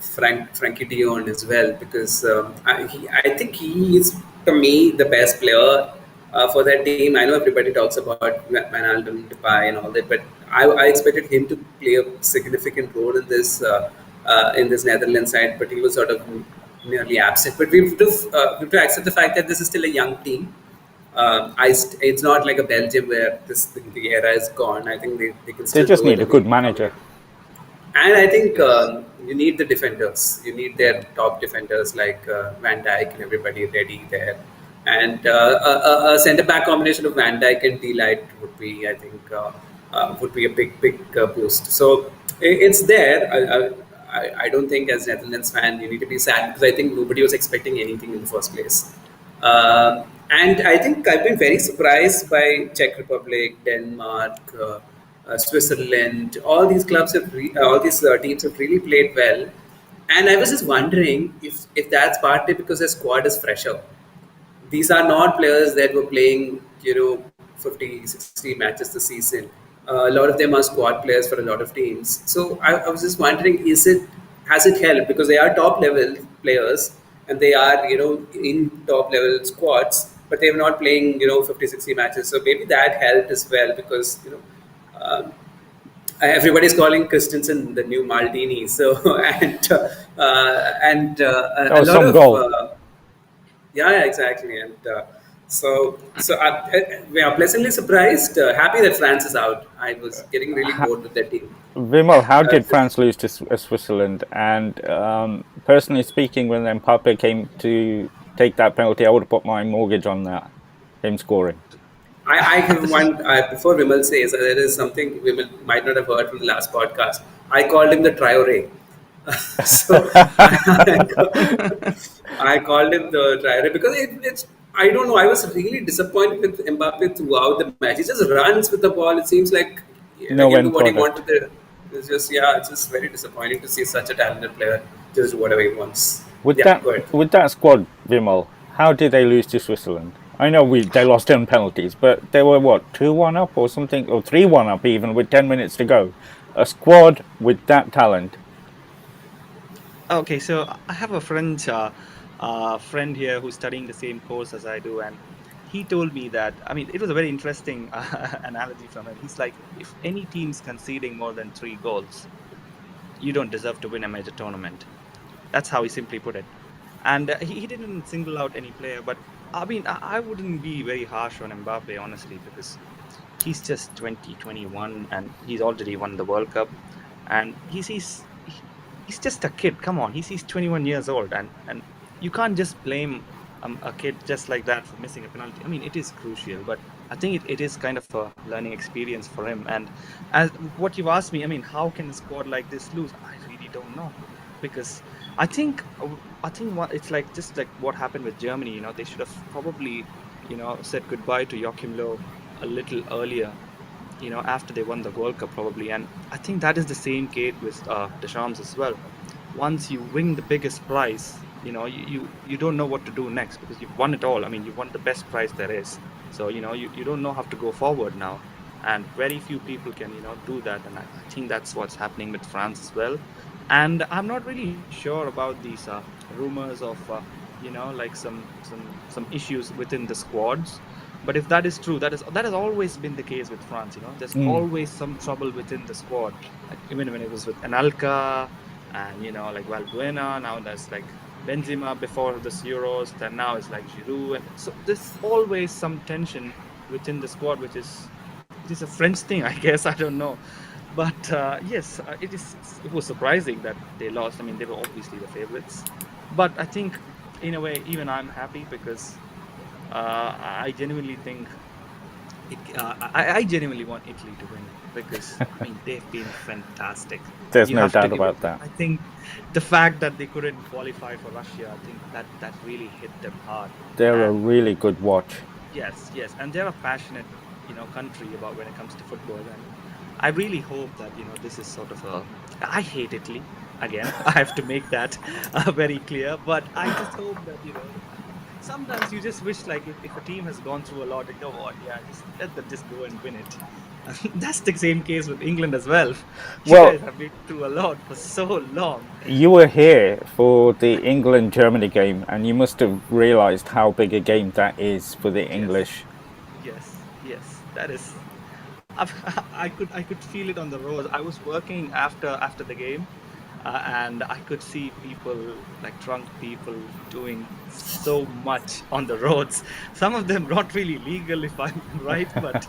S2: Frankie Dion as well, because I think he is, to me, the best player for that team. I know everybody talks about Wijnaldum, Depay, and all that, but I expected him to play a significant role in this Netherlands side, but he was sort of nearly absent. But we have to accept the fact that this is still a young team. It's not like a Belgium where the era is gone. I think they can
S1: They
S2: still
S1: just
S2: do it.
S1: need a good manager.
S2: And I think you need the defenders. You need their top defenders like Van Dijk and everybody ready there. And a centre back combination of Van Dijk and Delight would be, I think, would be a big boost. So it's there. I don't think as Netherlands fan you need to be sad, because I think nobody was expecting anything in the first place. And I think I've been very surprised by Czech Republic, Denmark, Switzerland. All these all these teams have really played well. And I was just wondering if that's partly because the squad is fresher. These are not players that were playing, 50, 60 matches this season. A lot of them are squad players for a lot of teams. So I was just wondering, has it helped? Because they are top level players and they are, in top level squads, but they're not playing, 50, 60 matches. So maybe that helped as well, because, everybody's calling Christensen the new Maldini. So,
S1: That
S2: a
S1: was
S2: lot
S1: some
S2: of,
S1: goal.
S2: yeah, exactly. And we are pleasantly surprised, happy that France is out. I was getting really bored with that team.
S1: Vimal, how
S2: Uh,
S1: did France lose to Switzerland? And personally speaking, when Mbappe came to take that penalty, I would have put my mortgage on that, him scoring.
S2: I have
S3: This is
S2: one, before Vimal says, there is something Vimal might not have heard from the last podcast. I called him the Traore. So I called him the Traore because it's, I don't know, I was really disappointed with Mbappe throughout the match. He just runs with the ball. It seems like
S1: No
S2: he'll do
S1: end
S2: what he
S1: product.
S2: wanted there. It's just, yeah, it's just very disappointing to see such a talented player just do whatever he wants.
S1: With
S2: Yeah,
S1: that,
S2: go ahead.
S1: with that squad, Vimal, how did they lose to Switzerland? I know they lost 10 penalties, but they were what, 2-1 up or something, or 3-1 up even with 10 minutes to go. A squad with that talent.
S3: okay. So I have a friend here who's studying the same course as I do, and he told me that, I mean, it was a very interesting analogy from him. He's like, if any team's conceding more than 3 goals, you don't deserve to win a major tournament. That's how he simply put it. And he didn't single out any player, but I mean, I wouldn't be very harsh on Mbappe, honestly, because he's just 20, 21, and he's already won the World Cup. And he's just a kid. Come on, he's 21 years old, and you can't just blame a kid just like that for missing a penalty. I mean, it is crucial, but I think it is kind of a learning experience for him. And as what you've asked me, I mean, how can a squad like this lose? I really don't know, because I think what it's like, just like what happened with Germany. They should have probably said goodbye to Joachim Löw a little earlier, after they won the World Cup probably. And I think that is the same case with Deschamps as well. Once you win the biggest prize, you don't know what to do next, because you've won it all. I mean, you've won the best prize there is. So, you don't know how to go forward now. And very few people can, do that. And I think that's what's happening with France as well. And I'm not really sure about these rumors of, like some issues within the squads. But if that is true, that has always been the case with France. There's always some trouble within the squad. Like even when it was with Anelka and like Valbuena, now there's like Benzema before this Euros, then now it's like Giroud, and so there's always some tension within the squad, which is a French thing, I guess. I don't know, but yes, it was surprising that they lost. I mean, they were obviously the favorites, but I think in a way even I'm happy, because I genuinely think I genuinely want Italy to win, because I mean they've been fantastic.
S1: There's
S3: You
S1: no
S3: have to
S1: doubt
S3: give
S1: about
S3: it.
S1: that.
S3: I think the fact that they couldn't qualify for Russia, I think that really hit them hard.
S1: They're a
S3: And
S1: really good watch.
S3: yes, and they're a passionate, country about when it comes to football. And I really hope that this is sort of a. I hate Italy again. I have to make that very clear. But I just hope that sometimes you just wish, like, if a team has gone through a lot, you know what? Yeah, just let them just go and win it. That's the same case with England as well. You
S1: Well,
S3: guys have been through a lot for so long.
S1: you were here for the England-Germany game, and you must have realised how big a game that is for the
S3: Yes,
S1: English.
S3: yes. That is. I could feel it on the road. I was working after the game, and I could see people, like drunk people, doing so much on the roads. Some of them not really legal, if I'm right, but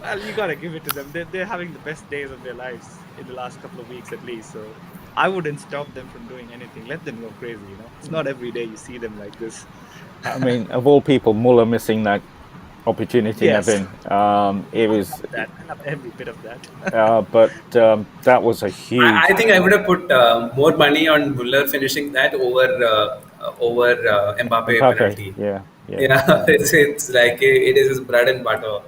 S3: well, you gotta give it to them. They're having the best days of their lives in the last couple of weeks at least. So I wouldn't stop them from doing anything. Let them go crazy. It's not every day you see them like this.
S1: I mean, of all people, Muller missing that opportunity,
S3: Yes,
S1: Nevin. It
S3: I
S1: was,
S3: love that. I love every bit of that.
S1: but that was a huge
S2: I think I would have put more money on Muller finishing that over Mbappe
S1: Mbappe.
S2: penalty.
S1: Yeah, yeah,
S2: Yeah, it's like it is his bread and butter,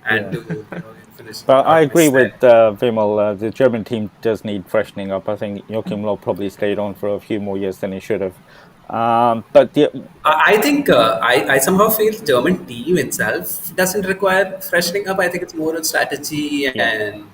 S2: and
S1: yeah.
S2: to finish
S1: But I
S2: not
S1: agree
S2: miss
S1: with
S2: that.
S1: Vimal. The German team does need freshening up. I think Joachim Löw probably stayed on for a few more years than he should have. But
S2: I think I somehow feel German team itself doesn't require freshening up. I think it's more on strategy,
S1: yeah,
S2: and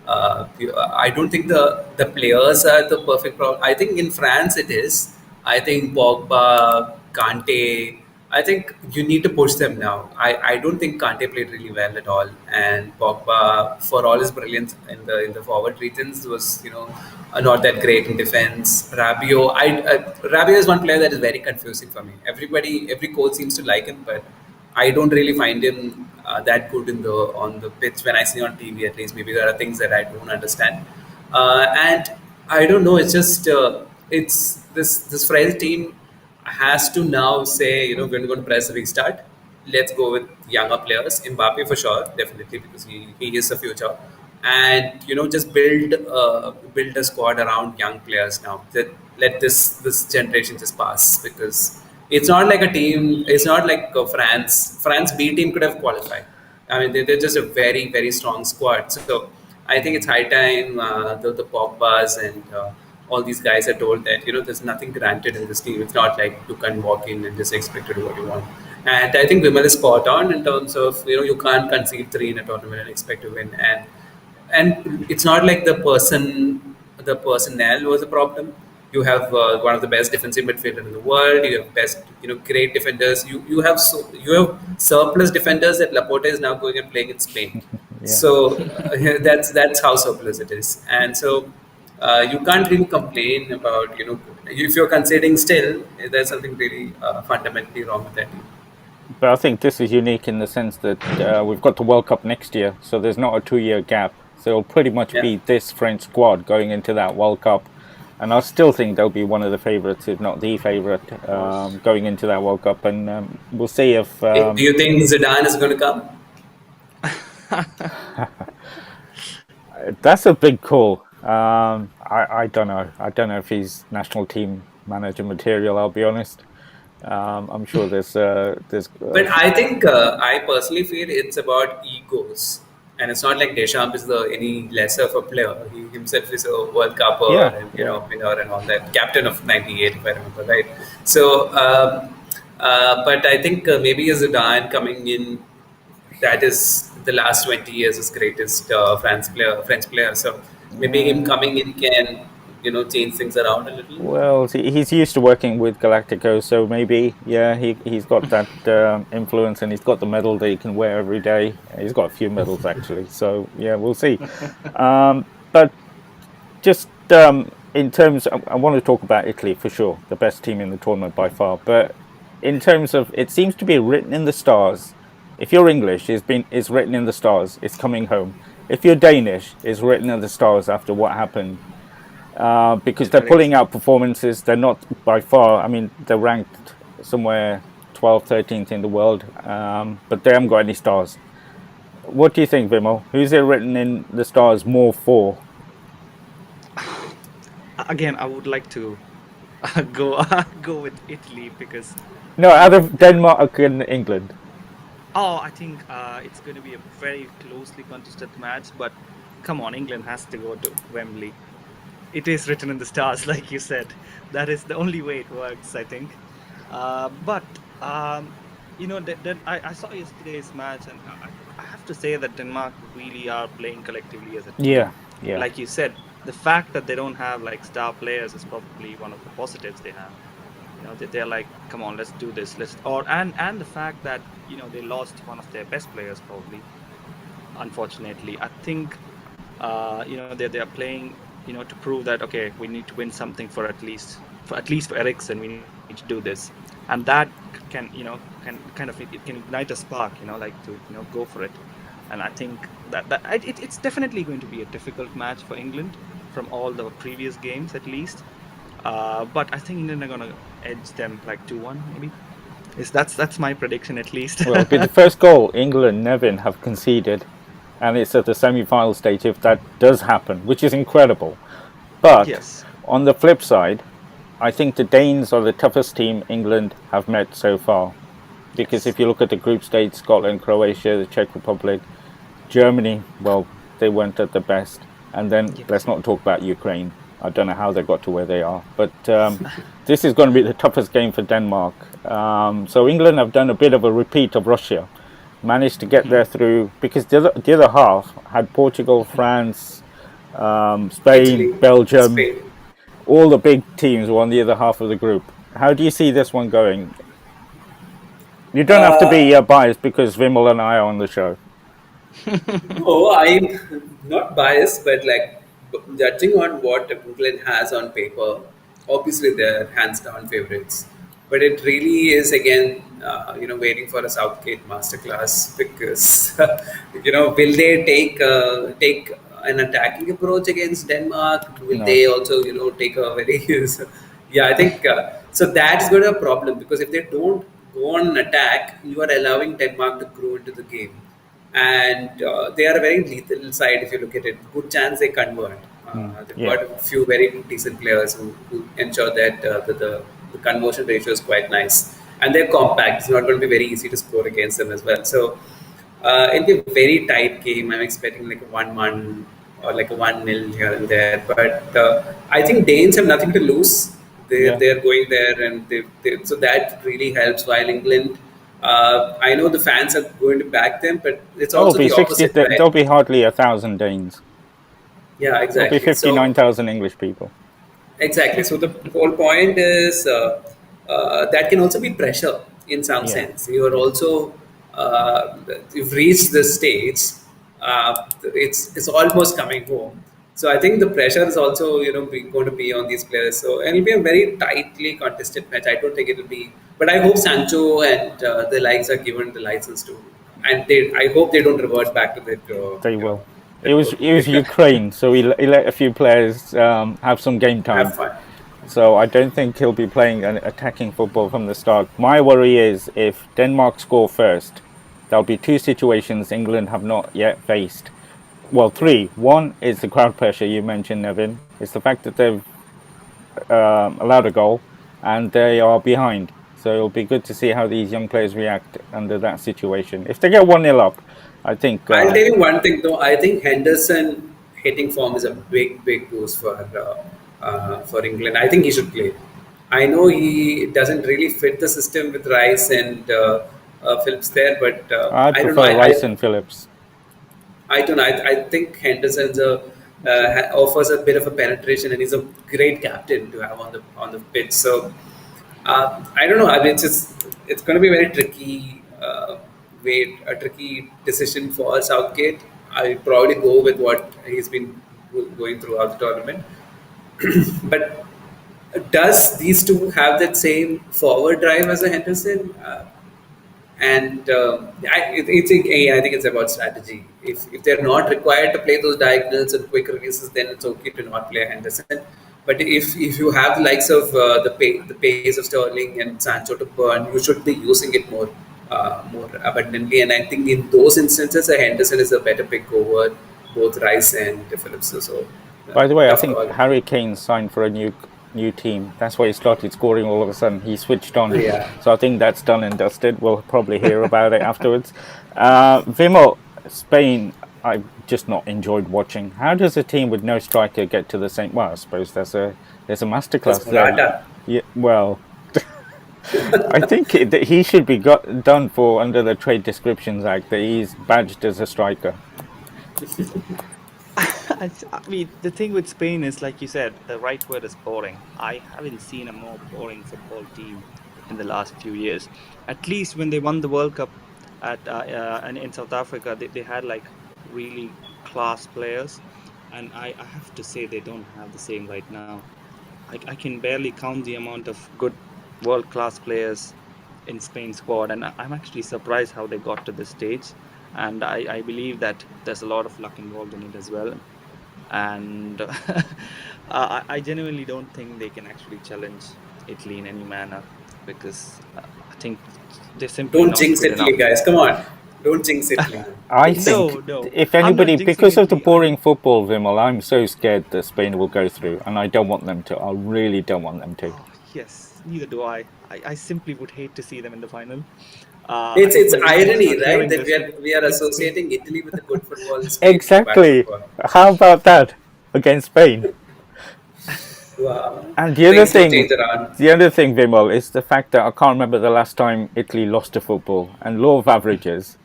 S2: I don't think the players are the perfect problem. I think in France it is. I think Pogba, Kante. I think you need to push them now. I don't think Kante played really well at all, and Pogba, for all his brilliance in the forward regions, was not that great in defense. Rabiot is one player that is very confusing for me. Every coach seems to like him, but I don't really find him that good in the on the pitch when I see on TV. At least maybe there are things that I don't understand, and I don't know. It's just it's this French team has to now say, we're going to press restart. Let's go with younger players. Mbappe for sure, definitely, because he is the future. And just build a squad around young players now. That let this generation just pass, because it's not like a team. It's not like France. France B team could have qualified. I mean, they're just a very very strong squad. So I think it's high time the Pogbas and all these guys are told that there's nothing granted in this team. It's not like you can walk in and just expect to do what you want. And I think Vimal is spot on in terms of you can't concede three in a tournament and expect to win. And it's not like the personnel was a problem. You have one of the best defensive midfielders in the world. You have best, great defenders. You have surplus defenders that Laporte is now going and playing in Spain.
S1: Yeah.
S2: So that's how surplus it is, and so you can't really complain about if you're conceding still. There's something really fundamentally wrong with that team.
S1: But I think this is unique in the sense that we've got the World Cup next year, so there's not a 2-year gap. So it'll pretty much
S2: Yeah.
S1: be this French squad going into that World Cup. And I still think they'll be one of the favourites, if not the favourite, going into that World Cup. And we'll see if...
S2: Do you think Zidane is going to come?
S1: That's a big call. I don't know. I don't know if he's national team manager material, I'll be honest. I'm sure there's
S2: But I think I personally feel it's about egos, and it's not like Deschamps is any lesser of a player. He himself is a World Cupper
S1: Yeah,
S2: and
S1: yeah.
S2: winner and all that, captain of '98 if I remember right. So, but I think maybe a Zidane coming in, that is the last 20 years' his greatest French player. So maybe him coming in can change things around a little.
S1: Well, he's used to working with Galacticos, so maybe, yeah, he's got that influence, and he's got the medal that he can wear every day. He's got a few medals, actually, so yeah, we'll see. But just in terms, I want to talk about Italy for sure, the best team in the tournament by far. But in terms of, it seems to be written in the stars. If you're English, it's written in the stars. It's coming home. If you're Danish, it's written in the stars after what happened. Because they're pulling out performances. They're not by far, I mean, they're ranked somewhere 12th, 13th in the world, but they haven't got any stars. What do you think, Vimal? Who's it written in the stars more for?
S3: Again, I would like to go go with Italy because
S1: No, out of Denmark and England.
S3: I think it's going to be a very closely contested match. But come on, England has to go to Wembley. It is written in the stars, like you said. That is the only way it works, I think. But I saw yesterday's match, and I have to say that Denmark really are playing collectively as a team.
S1: Yeah, yeah.
S3: Like you said, the fact that they don't have like star players is probably one of the positives they have. They're like, come on, let's do this. And the fact that they lost one of their best players probably. Unfortunately, I think they are playing to prove that okay, we need to win something for at least for Eriksen, we need to do this, and that can kind of it can ignite a spark, like to go for it. And I think it's definitely going to be a difficult match for England from all the previous games at least. But I think England are gonna edge them like 2-1 maybe. That's my prediction at least.
S1: Well, it'll be the first goal England, Nevin, have conceded, and it's at the semi-final stage if that does happen, which is incredible. But
S3: Yes.
S1: on the flip side, I think the Danes are the toughest team England have met so far. Because if you look at the group stage, Scotland, Croatia, the Czech Republic, Germany, well, they weren't at the best. And then let's not talk about Ukraine. I don't know how they got to where they are. But this is going to be the toughest game for Denmark. So England have done a bit of a repeat of Russia. Managed to get there through, because the other half had Portugal, France, Spain,
S2: Italy,
S1: Belgium.
S2: Spain.
S1: All the big teams were on the other half of the group. How do you see this one going? You don't have to be biased because Vimal and I are on the show.
S2: Oh, I'm not biased, but like judging on what England has on paper, obviously they're hands down favorites. But it really is again, waiting for a Southgate masterclass because, will they take an attacking approach against Denmark? Will
S1: No.
S2: they also, take a very yeah, I think so. That's going to be a problem because if they don't go on an attack, you are allowing Denmark to grow into the game, and they are a very lethal side if you look at it. Good chance they convert. They've
S1: Yeah.
S2: got a few very decent players who ensure that the conversion ratio is quite nice, and they're compact. It's not going to be very easy to score against them as well. So it'll be a very tight game. I'm expecting like a 1-1 or like a 1-0 here and there. But I think Danes have nothing to lose. They're going there, and so that really helps. While England, I know the fans are going to back them, but it's
S1: There'll
S2: also
S1: be
S2: the opposite. Right?
S1: There'll be hardly 1,000 Danes.
S2: Yeah,
S1: There'll be
S2: exactly. So
S1: 59,000 English people.
S2: Exactly. So the whole point is that can also be pressure in some
S1: Yeah.
S2: sense. You are also you've reached this stage. It's almost coming home. So I think the pressure is also going to be on these players. So it'll be a very tightly contested match. I don't think it'll be, but I hope Sancho and the likes are given the license to, and they. I hope they don't revert back to that.
S1: They will.
S2: That
S1: It was
S2: good.
S1: Ukraine, so he let a few players have some game
S2: Have
S1: time.
S2: fun.
S1: So I don't think he'll be playing an attacking football from the start. My worry is if Denmark score first, there'll be two situations England have not yet faced. Well, three. One is the crowd pressure you mentioned, Nevin. It's the fact that they've allowed a goal and they are behind. So it'll be good to see how these young players react under that situation. If they get 1-0 up, I think
S2: I'll tell you one thing though. I think Henderson hitting form is a big boost for England. I think he should play. I know he doesn't really fit the system with Rice and Phillips there, but
S1: I
S2: I don't know.
S1: prefer Rice and Phillips.
S2: I don't know. I think Henderson's offers a bit of a penetration, and he's a great captain to have on the pitch. So I don't know. I mean, it's going to be very tricky. A tricky decision for Southgate. I'll probably go with what he's been going throughout the tournament. But does these two have that same forward drive as a Henderson? And I think it's about strategy. If they're not required to play those diagonals and quick releases, then it's okay to not play Henderson. But if you have the likes of the pace of Sterling and Sancho to burn, you should be using it more abundantly. And I think in those instances, a Henderson is a better pick over both Rice and Phillips. So
S1: By the way, I
S2: tough
S1: think
S2: call.
S1: Harry Kane signed for a new team. That's why he started scoring all of a sudden. He switched on.
S2: Yeah.
S1: So I think that's done and dusted. We'll probably hear about it afterwards. Vimo, Spain, I've just not enjoyed watching. How does a team with no striker get to the same? Well, I suppose there's a
S2: That's
S1: masterclass there.
S2: Morata.
S1: Yeah, well, I think that he should be done for under the Trade Descriptions Act that he's badged as a striker.
S3: I mean, the thing with Spain is, like you said, the right word is boring. I haven't seen a more boring football team in the last few years. At least when they won the World Cup and in South Africa, they had like really class players, and I have to say they don't have the same right now. I can barely count the amount of good world class players in Spain's squad, and I'm actually surprised how they got to this stage. And I believe that there's a lot of luck involved in it as well. And I genuinely don't think they can actually challenge Italy in any manner because I think they're simply
S2: Don't
S3: not
S2: jinx
S3: good enough.
S2: Italy, guys. Come on. Don't jinx Italy.
S1: I
S3: No,
S1: think
S3: no,
S1: if
S3: I'm not
S1: anybody,
S3: jinxing
S1: because of the
S3: Italy.
S1: boring football, Vimal, I'm so scared that Spain will go through, and I don't want them to. I really don't want them to.
S3: Oh, yes, neither do I simply would hate to see them in the final. I
S2: It's
S3: hope
S2: it's
S3: my viewers are
S2: irony,
S3: not
S2: right?
S3: hearing
S2: That
S3: this.
S2: we are associating Italy with the good football, Spain with the bad
S1: Exactly.
S2: football.
S1: How about that against Spain?
S2: Wow.
S1: And
S2: Things do change around.
S1: the other thing, Vimal, is the fact that I can't remember the last time Italy lost to football, and law of averages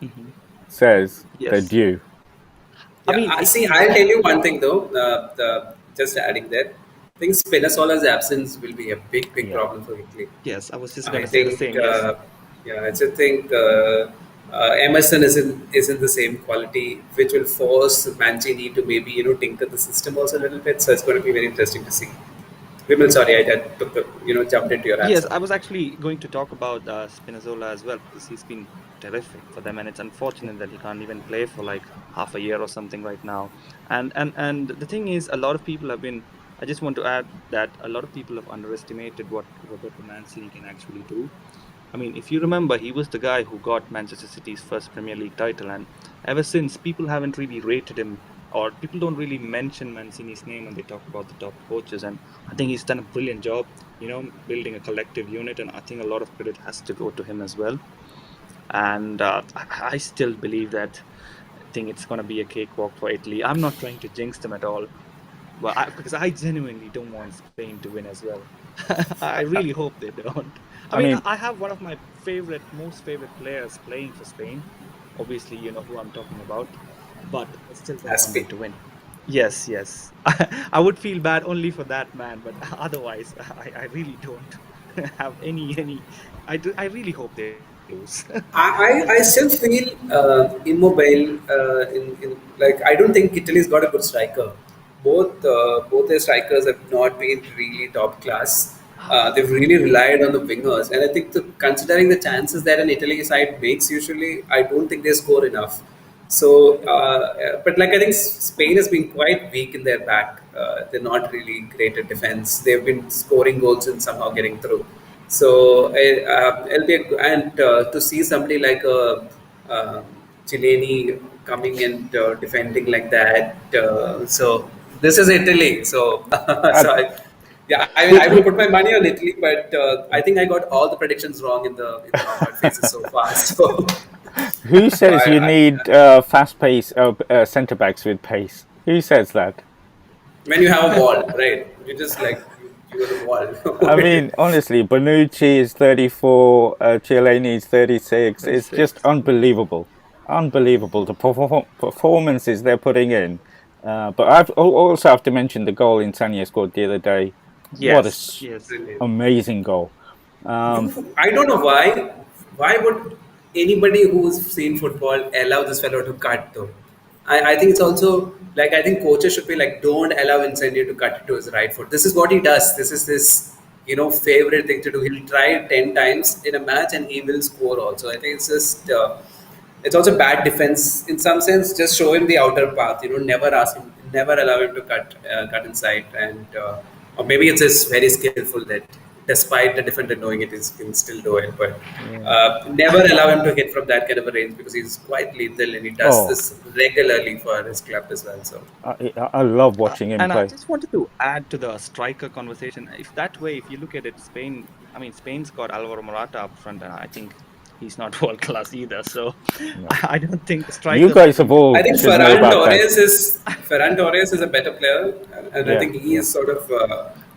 S3: Mhm.
S1: says they're
S3: Yes,
S1: due.
S3: I
S2: Yeah,
S3: mean
S2: I see.
S3: Italy.
S2: I'll tell you one thing though. Just adding that, I think Spinazzola's absence will be a big
S1: Yeah.
S2: problem for Italy.
S3: Yes, I was just
S2: I
S3: gonna say the
S2: think,
S3: same. Yes.
S2: yeah, I just think Emerson isn't the same quality, which will force Mancini to maybe tinker the system also a little bit. So it's going to be very interesting to see. Vimal, sorry, I took the jumped into your
S3: Yes,
S2: answer.
S3: I was actually going to talk about Spinazzola as well because he's been terrific for them, and it's unfortunate that he can't even play for like half a year or something right now. And the thing is, a lot of people have been. I just want to add that a lot of people have underestimated what Roberto Mancini can actually do. I mean, if you remember, he was the guy who got Manchester City's first Premier League title, and ever since, people haven't really rated him, or people don't really mention Mancini's name when they talk about the top coaches. And I think he's done a brilliant job, building a collective unit, and I think a lot of credit has to go to him as well. And I still believe that I think it's going to be a cakewalk for Italy. I'm not trying to jinx them at all, because I genuinely don't want Spain to win as well. I really hope they don't. I
S1: I
S3: mean,
S1: mean,
S3: I have one of my most favorite players playing for Spain. Obviously, you know who I'm talking about, but I still don't want them
S2: Aspi.
S3: to win. Yes, yes. I would feel bad only for that man, but otherwise, I really don't have any. I really hope they lose.
S2: I still feel immobile. Like I don't think Italy's got a good striker. Both their strikers have not been really top class. They've really relied on the wingers, and I think considering the chances that an Italy side makes usually, I don't think they score enough. So, but like I think Spain has been quite weak in their back. They're not really great at defense. They've been scoring goals and somehow getting through. So, it'll be and to see somebody like a Chileni coming and defending like that. So this is Italy. So,
S1: Uh,
S2: so yeah, I mean,
S1: who,
S2: I would
S1: who,
S2: put my money on Italy, but I think I got all the predictions wrong in the knockout phases so far. So.
S1: who says you
S2: I,
S1: need fast pace centre backs with pace? Who says that?
S2: when you have a wall, right? You just like you are the
S1: I
S2: wall.
S1: mean, honestly, Bonucci is 34, Chiellini is 36. It's just
S3: 36.
S1: unbelievable. Unbelievable. The performances they're putting in. But I've also have to mention the goal Insania scored the other day. What a
S3: Yes, yes.
S2: Brilliant.
S1: amazing goal.
S2: I don't know why. Why would anybody who's seen football allow this fellow to cut though? I think it's also like I think coaches should be like, don't allow Incendio to cut it to his right foot. This is what he does. This is his favorite thing to do. He'll try it 10 times in a match and he will score also. I think it's just it's also bad defense in some sense. Just show him the outer path. Never ask him, never allow him to cut inside, and or maybe it's just very skillful that despite the defender knowing it, he can still do it. But
S1: Yeah.
S2: never allow him to hit from that kind of a range because he's quite lethal and he does
S1: Oh,
S2: this regularly for his club as well. So
S1: I love watching him
S3: And I
S1: play.
S3: just wanted to add to the striker conversation. If that way, if you look at it, Spain, I mean, Spain's got Alvaro Morata up front, and I think he's not world class either. So
S1: No.
S3: I don't think the
S1: You
S3: strikers will
S1: guys have
S3: be.
S1: all
S2: I think
S1: should know about that.
S2: Ferran Torres is a better player, and I
S1: Yeah,
S2: think he
S1: yeah.
S2: is sort of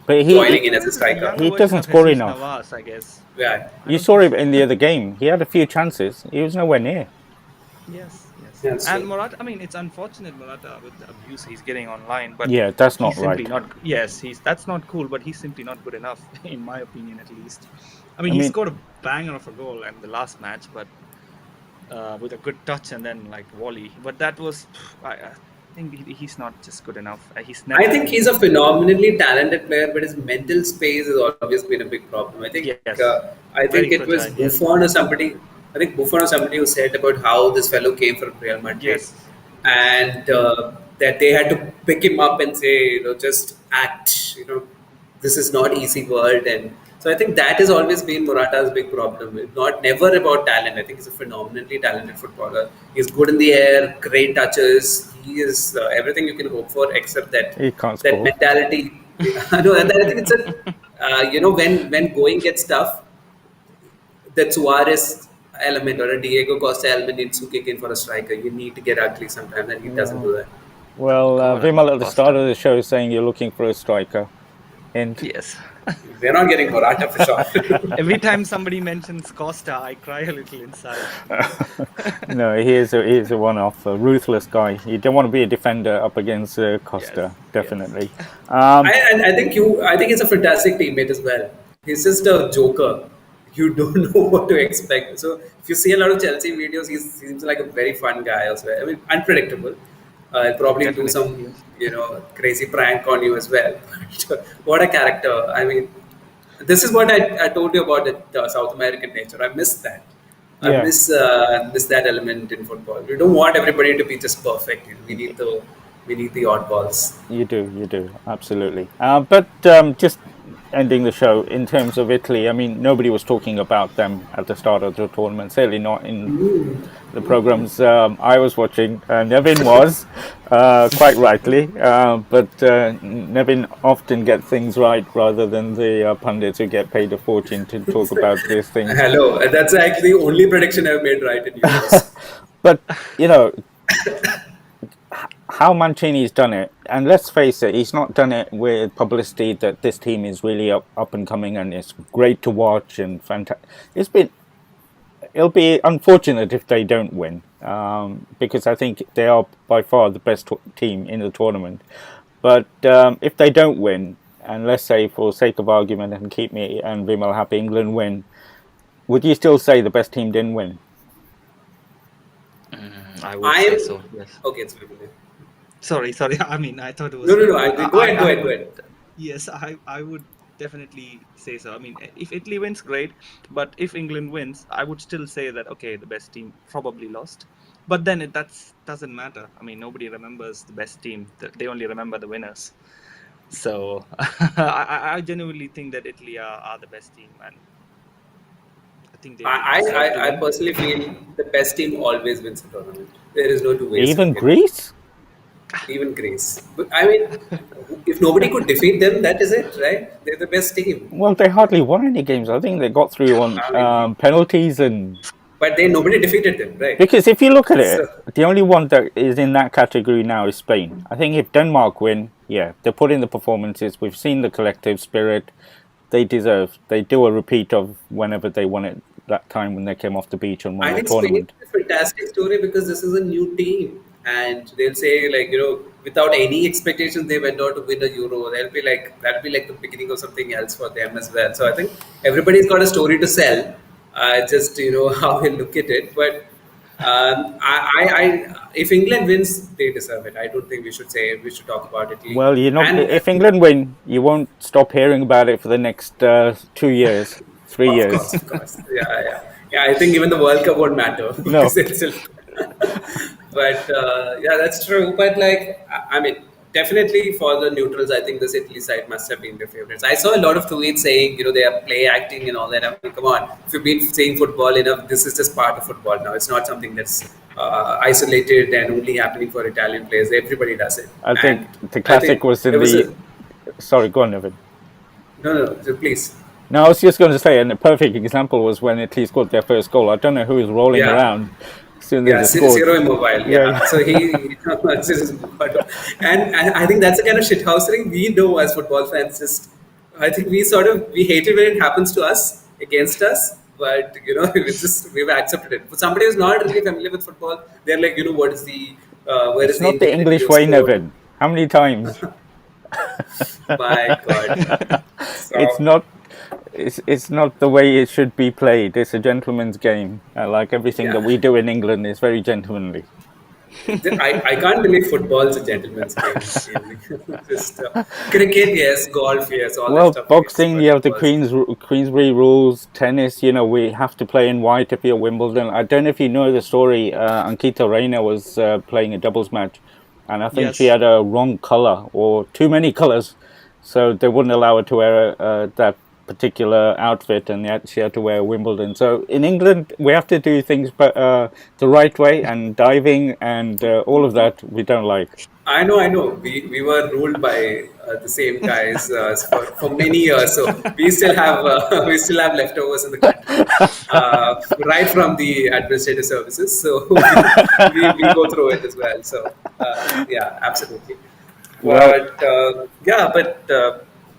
S1: But
S3: Ferran
S2: joining in as a
S3: Torres is a
S2: striker.
S3: younger
S1: he
S3: version
S1: doesn't
S3: of
S1: score
S3: Jesus
S1: enough.
S3: Navas, I guess.
S2: Yeah,
S3: I
S1: You
S3: don't
S1: saw
S3: think
S1: him
S3: so.
S1: in the other game. He had a few chances. He was nowhere near.
S3: Yes, yes.
S2: that's
S3: And
S2: true.
S3: Morata, I mean, it's unfortunate Morata with the abuse he's getting online, but
S1: Yeah, that's not
S3: he's simply
S1: right.
S3: not. Yes, that's not cool, but he's simply not good enough, in my opinion, at least. I
S1: I
S3: mean, he
S1: mean,
S3: scored a banger of a goal in the last match, but with a good touch and then like volley. But that was, I think he's not just good enough. He's
S2: I
S3: never
S2: think
S3: been
S2: he's
S3: good
S2: a
S3: enough.
S2: phenomenally talented player, but his mental space has always been a big problem.
S3: Yes,
S2: I think
S3: very
S2: it was
S3: fragile. Yes,
S2: Buffon or somebody. I think Buffon or somebody who said about how this fellow came from Real Madrid,
S3: yes, yes.
S2: and that they had to pick him up and say, just act. This is not easy world, and so I think that has always been Morata's big problem. It's not never about talent. I think he's a phenomenally talented footballer. He's good in the air, great touches. He is everything you can hope for, except that
S1: he can't
S2: that
S1: score.
S2: mentality. No, and I think it's a when going gets tough, that Suarez element or a Diego Costa element needs to kick in for a striker. You need to get ugly sometimes, and he doesn't
S1: Yeah.
S2: do that.
S1: Well,
S3: God, I
S1: Vimal
S3: love
S1: at the start
S3: Costa.
S1: of the show saying you're looking for a striker. And
S3: Yes.
S2: We're not getting Morata for sure.
S3: Every time somebody mentions Costa, I cry a little inside.
S1: no, he is a one-off, a ruthless guy. You don't want to be a defender up against Costa,
S3: Yes, yes.
S1: definitely. Um,
S2: I think I think he's a fantastic teammate as well. He's just a joker. You don't know what to expect. So if you see a lot of Chelsea videos, he seems like a very fun guy as well. I mean, unpredictable. He'll probably do
S3: Definitely,
S2: some
S3: yes.
S2: crazy prank on you as well. But what a character! I mean, this is what I told you about the South American nature. I miss that. I
S1: yeah,
S2: miss that element in football. We don't want everybody to be just perfect. We need the oddballs.
S1: you do, absolutely. But just ending the show in terms of Italy, I mean, nobody was talking about them at the start of the tournament. Certainly not in the programs I was watching. Nevin was, quite rightly, but Nevin often gets things right rather than the pundits who get paid a fortune to talk about these things.
S2: Hello, that's actually the only prediction I've made right in Euros.
S1: But you know how Mancini's done it, and let's face it, he's not done it with publicity that this team is really up and coming and it's great to watch and fantastic. It'll be unfortunate if they don't win. because I think they are by far the best team in the tournament. But if they don't win, and let's say for sake of argument and keep me and Vimal happy, England win, would you still say the best team didn't win?
S3: I would say
S2: I'm
S3: so. Yes.
S2: okay. It's Vipul.
S3: Sorry. I mean, I thought it was
S2: No, no,
S3: me.
S2: no. Go ahead, go
S3: I
S2: ahead, go
S3: would.
S2: ahead.
S3: Yes, I would definitely say so. I mean, if Italy wins, great. But if England wins, I would still say that okay, the best team probably lost. But then that's doesn't matter. I mean, nobody remembers the best team. They only remember the winners. So I genuinely think that Italy are the best team, and I think they deserve to
S2: I
S3: win.
S2: personally feel the best team always wins the tournament. There is no two ways to
S1: Even
S2: look at it.
S1: Greece?
S2: Even Greece. But I mean, if nobody could defeat them, that is it, right? They're the best team.
S1: Well, they hardly won any games. I think they got through on
S2: I mean,
S1: penalties and.
S2: but they nobody defeated them, right?
S1: Because if you look at
S2: So
S1: it, the only one that is in that category now is Spain. I think if Denmark win, yeah, they put in the performances. We've seen the collective spirit. They deserve. They do a repeat of whenever they won it that time when they came off the beach and won
S2: I
S1: the
S2: think Spain
S1: tournament.
S2: is a fantastic story because this is a new team, and they'll say like without any expectations they went out to win a Euro. That'll be like the beginning of something else for them as well. So I think everybody's got a story to sell. Just how we look at it, but if England wins, they deserve it. I don't think we should talk about Italy.
S1: Well,
S2: And
S1: if England win, you won't stop hearing about it for the next 2 years, 3 years.
S2: Of course, yeah. I think even the World Cup won't matter
S1: No.
S2: because it's still. But yeah, that's true. But like, I mean, definitely for the neutrals, I think this Italy side must have been their favorites. I saw a lot of tweets saying, they are play acting and all that. I mean, come on, if you've been saying football enough, this is just part of football now. It's not something that's isolated and only happening for Italian players. Everybody does it.
S1: I
S2: And
S1: think the
S2: I
S1: classic
S2: think
S1: was in
S2: there was
S1: the.
S2: a
S1: Sorry, go on, Nevin.
S2: no, so please.
S1: No, I was just going to say, and the perfect example was when Italy scored their first goal. I don't know who was rolling
S2: Yeah.
S1: around as soon as
S2: Yeah,
S1: they scored.
S2: Zero Immobile.
S1: Yeah,
S2: Yeah, so he and I think that's the kind of shithousery we know as football fans. Just I think we hate it when it happens to us against us, but we've accepted it. For somebody who's not really familiar with football, they're like, what is the where is
S1: it's
S2: the
S1: not the
S2: integrity
S1: English
S2: of
S1: way,
S2: sport?
S1: Nevin. How many times?
S2: My God.
S1: It's
S2: So
S1: not. It's not the way it should be played. It's a gentleman's game. Like everything that
S2: yeah.
S1: we do in England is very gentlemanly.
S2: I can't believe football is a gentleman's game. Really. Just cricket, yes, golf, yes, all that
S1: Well,
S2: stuff, yes,
S1: boxing,
S2: but
S1: you have the
S2: football.
S1: Queensbury rules. Tennis, we have to play in white if you're Wimbledon. I don't know if you know the story. Ankita Reina was playing a doubles match, and I think she
S3: Yes.
S1: had a wrong color or too many colors, so they wouldn't allow her to wear that particular outfit, and she had to wear Wimbledon. So in England, we have to do things the right way, and diving and all of that we don't like.
S2: I know. We were ruled by the same guys for many years, so we still have we still have leftovers in the country, right from the administrative services. So we go through it as well. So yeah, absolutely.
S1: Well,
S2: But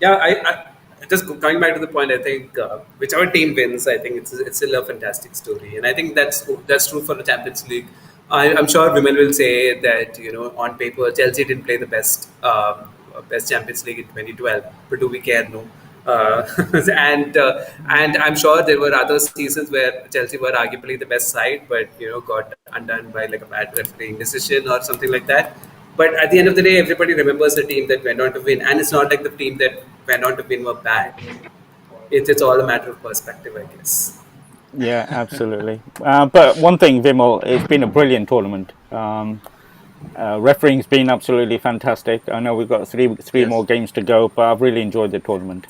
S2: yeah, I just coming back to the point. I think whichever team wins, I think it's still a fantastic story, and I think that's true for the Champions League. I'm sure women will say that on paper Chelsea didn't play the best Champions League in 2012, but do we care? No. And I'm sure there were other seasons where Chelsea were arguably the best side, but got undone by like a bad refereeing decision or something like that. But at the end of the day, everybody remembers the team that went on to win, and it's not like the team that went on to win were bad. It's all a matter of perspective, I guess.
S1: yeah, absolutely. But one thing, Vimal, it's been a brilliant tournament. Refereeing's been absolutely fantastic. I know we've got three
S3: Yes.
S1: more games to go, but I've really enjoyed the tournament.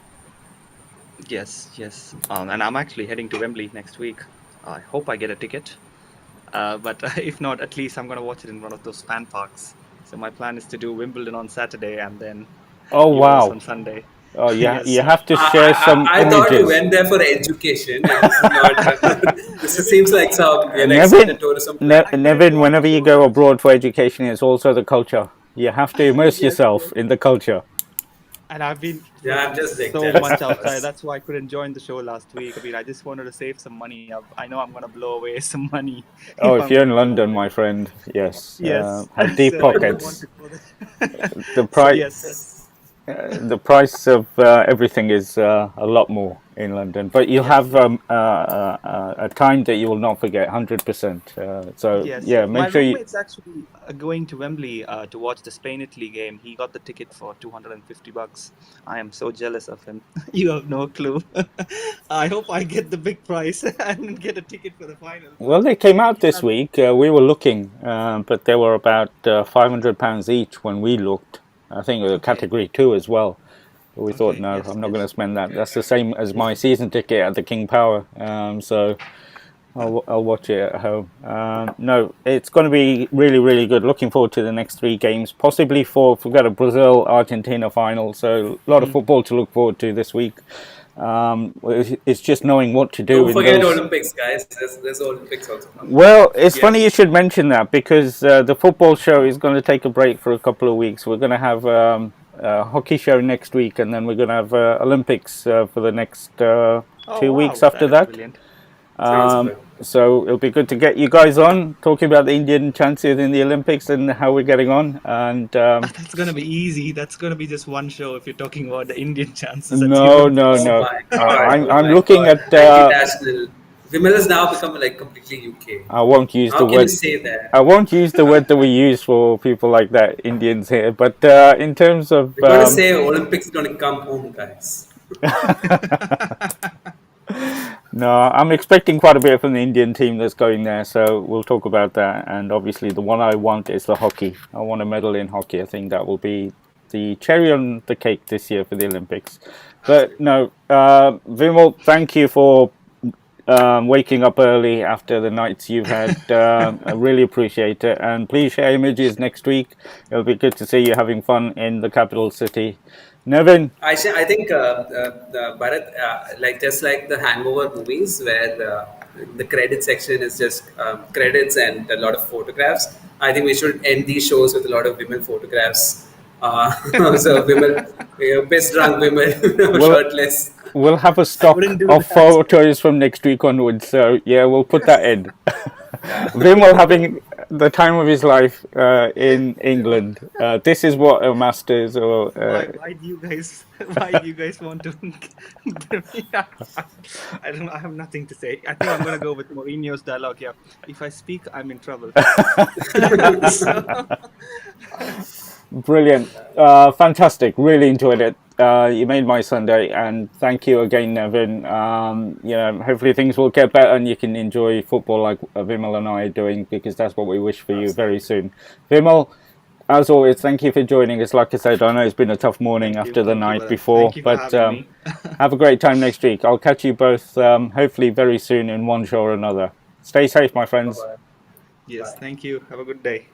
S3: Yes. And I'm actually heading to Wembley next week. I hope I get a ticket. But if not, at least I'm going to watch it in one of those fan parks. So my plan is to do Wimbledon on Saturday and then
S1: Oh
S3: Euros
S1: wow!
S3: on Sunday.
S1: Oh yeah,
S3: Yes.
S1: you have to share some
S2: I thought you
S1: images.
S2: went there for education, and this is not. This seems like some
S1: Nevin,
S2: unexpected tourism plan.
S1: Nevin, whenever you go abroad for education, it's also the culture. You have to immerse yourself in the culture.
S3: And I've been
S2: Yeah, I'm just like
S3: so
S2: jealous,
S3: much
S2: of
S3: outside.
S2: course.
S3: That's why I couldn't join the show last week. I mean, I just wanted to save some money. I know I'm gonna blow away some money
S1: Oh,
S3: if
S1: if
S3: I'm
S1: you're
S3: gonna
S1: in
S3: go
S1: London,
S3: over
S1: my
S3: there.
S1: friend, yes,
S3: Yes.
S1: have deep
S3: So I didn't want
S1: pockets.
S3: to go there.
S1: The
S3: So
S1: price.
S3: yes,
S1: The price of everything is a lot more in London, but you
S3: yes,
S1: have a time that you will not forget, 100%. So
S3: yes,
S1: yeah,
S3: yes. My
S1: make sure you.
S3: roommate's actually going to Wembley to watch the Spain-Italy game. He got the ticket for $250. I am so jealous of him. You have no clue. I hope I get the big prize and get a ticket for the final.
S1: Well,
S3: But
S1: they came out
S3: yeah,
S1: this week. We were looking, but they were about £500 each when we looked. I think it was
S3: okay,
S1: category two as well. But we thought,
S3: okay,
S1: no,
S3: yes,
S1: I'm not going to
S3: yes.
S1: spend that. That's the same as my season ticket at the King Power. So I'll watch it at home. No, it's going to be really, really good. Looking forward to the next three games, possibly four. We've got a Brazil Argentina final, so a lot of
S3: Mhm.
S1: football to look forward to this week. It's just knowing what to do
S2: Don't
S1: in
S2: forget
S1: those.
S2: Olympics, guys. There's Olympics also coming.
S1: Well, it's funny you
S3: Yes.
S1: should mention that because the football show is going to take a break for a couple of weeks. We're going to have a hockey show next week, and then we're going to have Olympics for the next
S3: Oh
S1: 2 weeks
S3: wow,
S1: after
S3: that is
S1: that.
S3: brilliant.
S2: Sounds good.
S1: So it'll be good to get you guys on talking about the Indian chances in the Olympics and how we're getting on. And
S3: That's gonna be easy. That's gonna be just one show if you're talking about the Indian chances at the
S1: no, no,
S2: Oh
S3: Olympics.
S1: no.
S2: my god! Oh
S1: I'm
S2: my
S1: looking
S2: god!
S1: at.
S2: Anti-national. Vimal has now become like completely UK.
S1: I won't use the
S2: How can you
S1: word.
S2: say that?
S1: I won't use the word that we use for people like that, Indians here. But in terms of
S2: We're gonna say Olympics is gonna come home, guys.
S1: no, I'm expecting quite a bit from the Indian team that's going there, so we'll talk about that. And obviously, the one I want is the hockey. I want a medal in hockey. I think that will be the cherry on the cake this year for the Olympics. But
S2: Absolutely.
S1: no, Vimal, thank you for waking up early after the nights you've had. I really appreciate it. And please share images next week. It'll be good to see you having fun in the capital city. Nevin,
S2: I think Bharat, like just like the Hangover movies, where the credit section is just credits and a lot of photographs. I think we should end these shows with a lot of women photographs. So women, piss drunk women,
S1: we'll,
S2: shirtless.
S1: we'll have a
S3: I wouldn't
S1: stock
S3: do
S1: of
S3: that.
S1: photos from next week onwards. So yeah, we'll put that in.
S2: Yeah.
S1: Vimal having the time of his life in England. This is what a Masters or
S3: Why do you guys why do you guys want to Yeah, I don't know, I have nothing to say. I think I'm gonna go with Mourinho's dialogue here. If I speak, I'm in trouble. So,
S1: brilliant, fantastic. Really enjoyed it. You made my Sunday, and thank you again, Nevin. Hopefully things will get better, and you can enjoy football like Vimal and I are doing, because that's what we wish for you very
S2: Absolutely.
S1: soon. Vimal, as always, thank you for joining us. Like I said, I know it's been a tough morning after the
S3: thank you,
S1: night
S3: Bharat.
S1: before,
S3: Thank you for
S1: but
S3: having me.
S1: have a great time next week. I'll catch you both hopefully very soon in one show or another. Stay safe, my
S2: Bye
S1: friends.
S2: bye.
S3: Yes,
S2: Bye.
S3: thank you. Have a good day.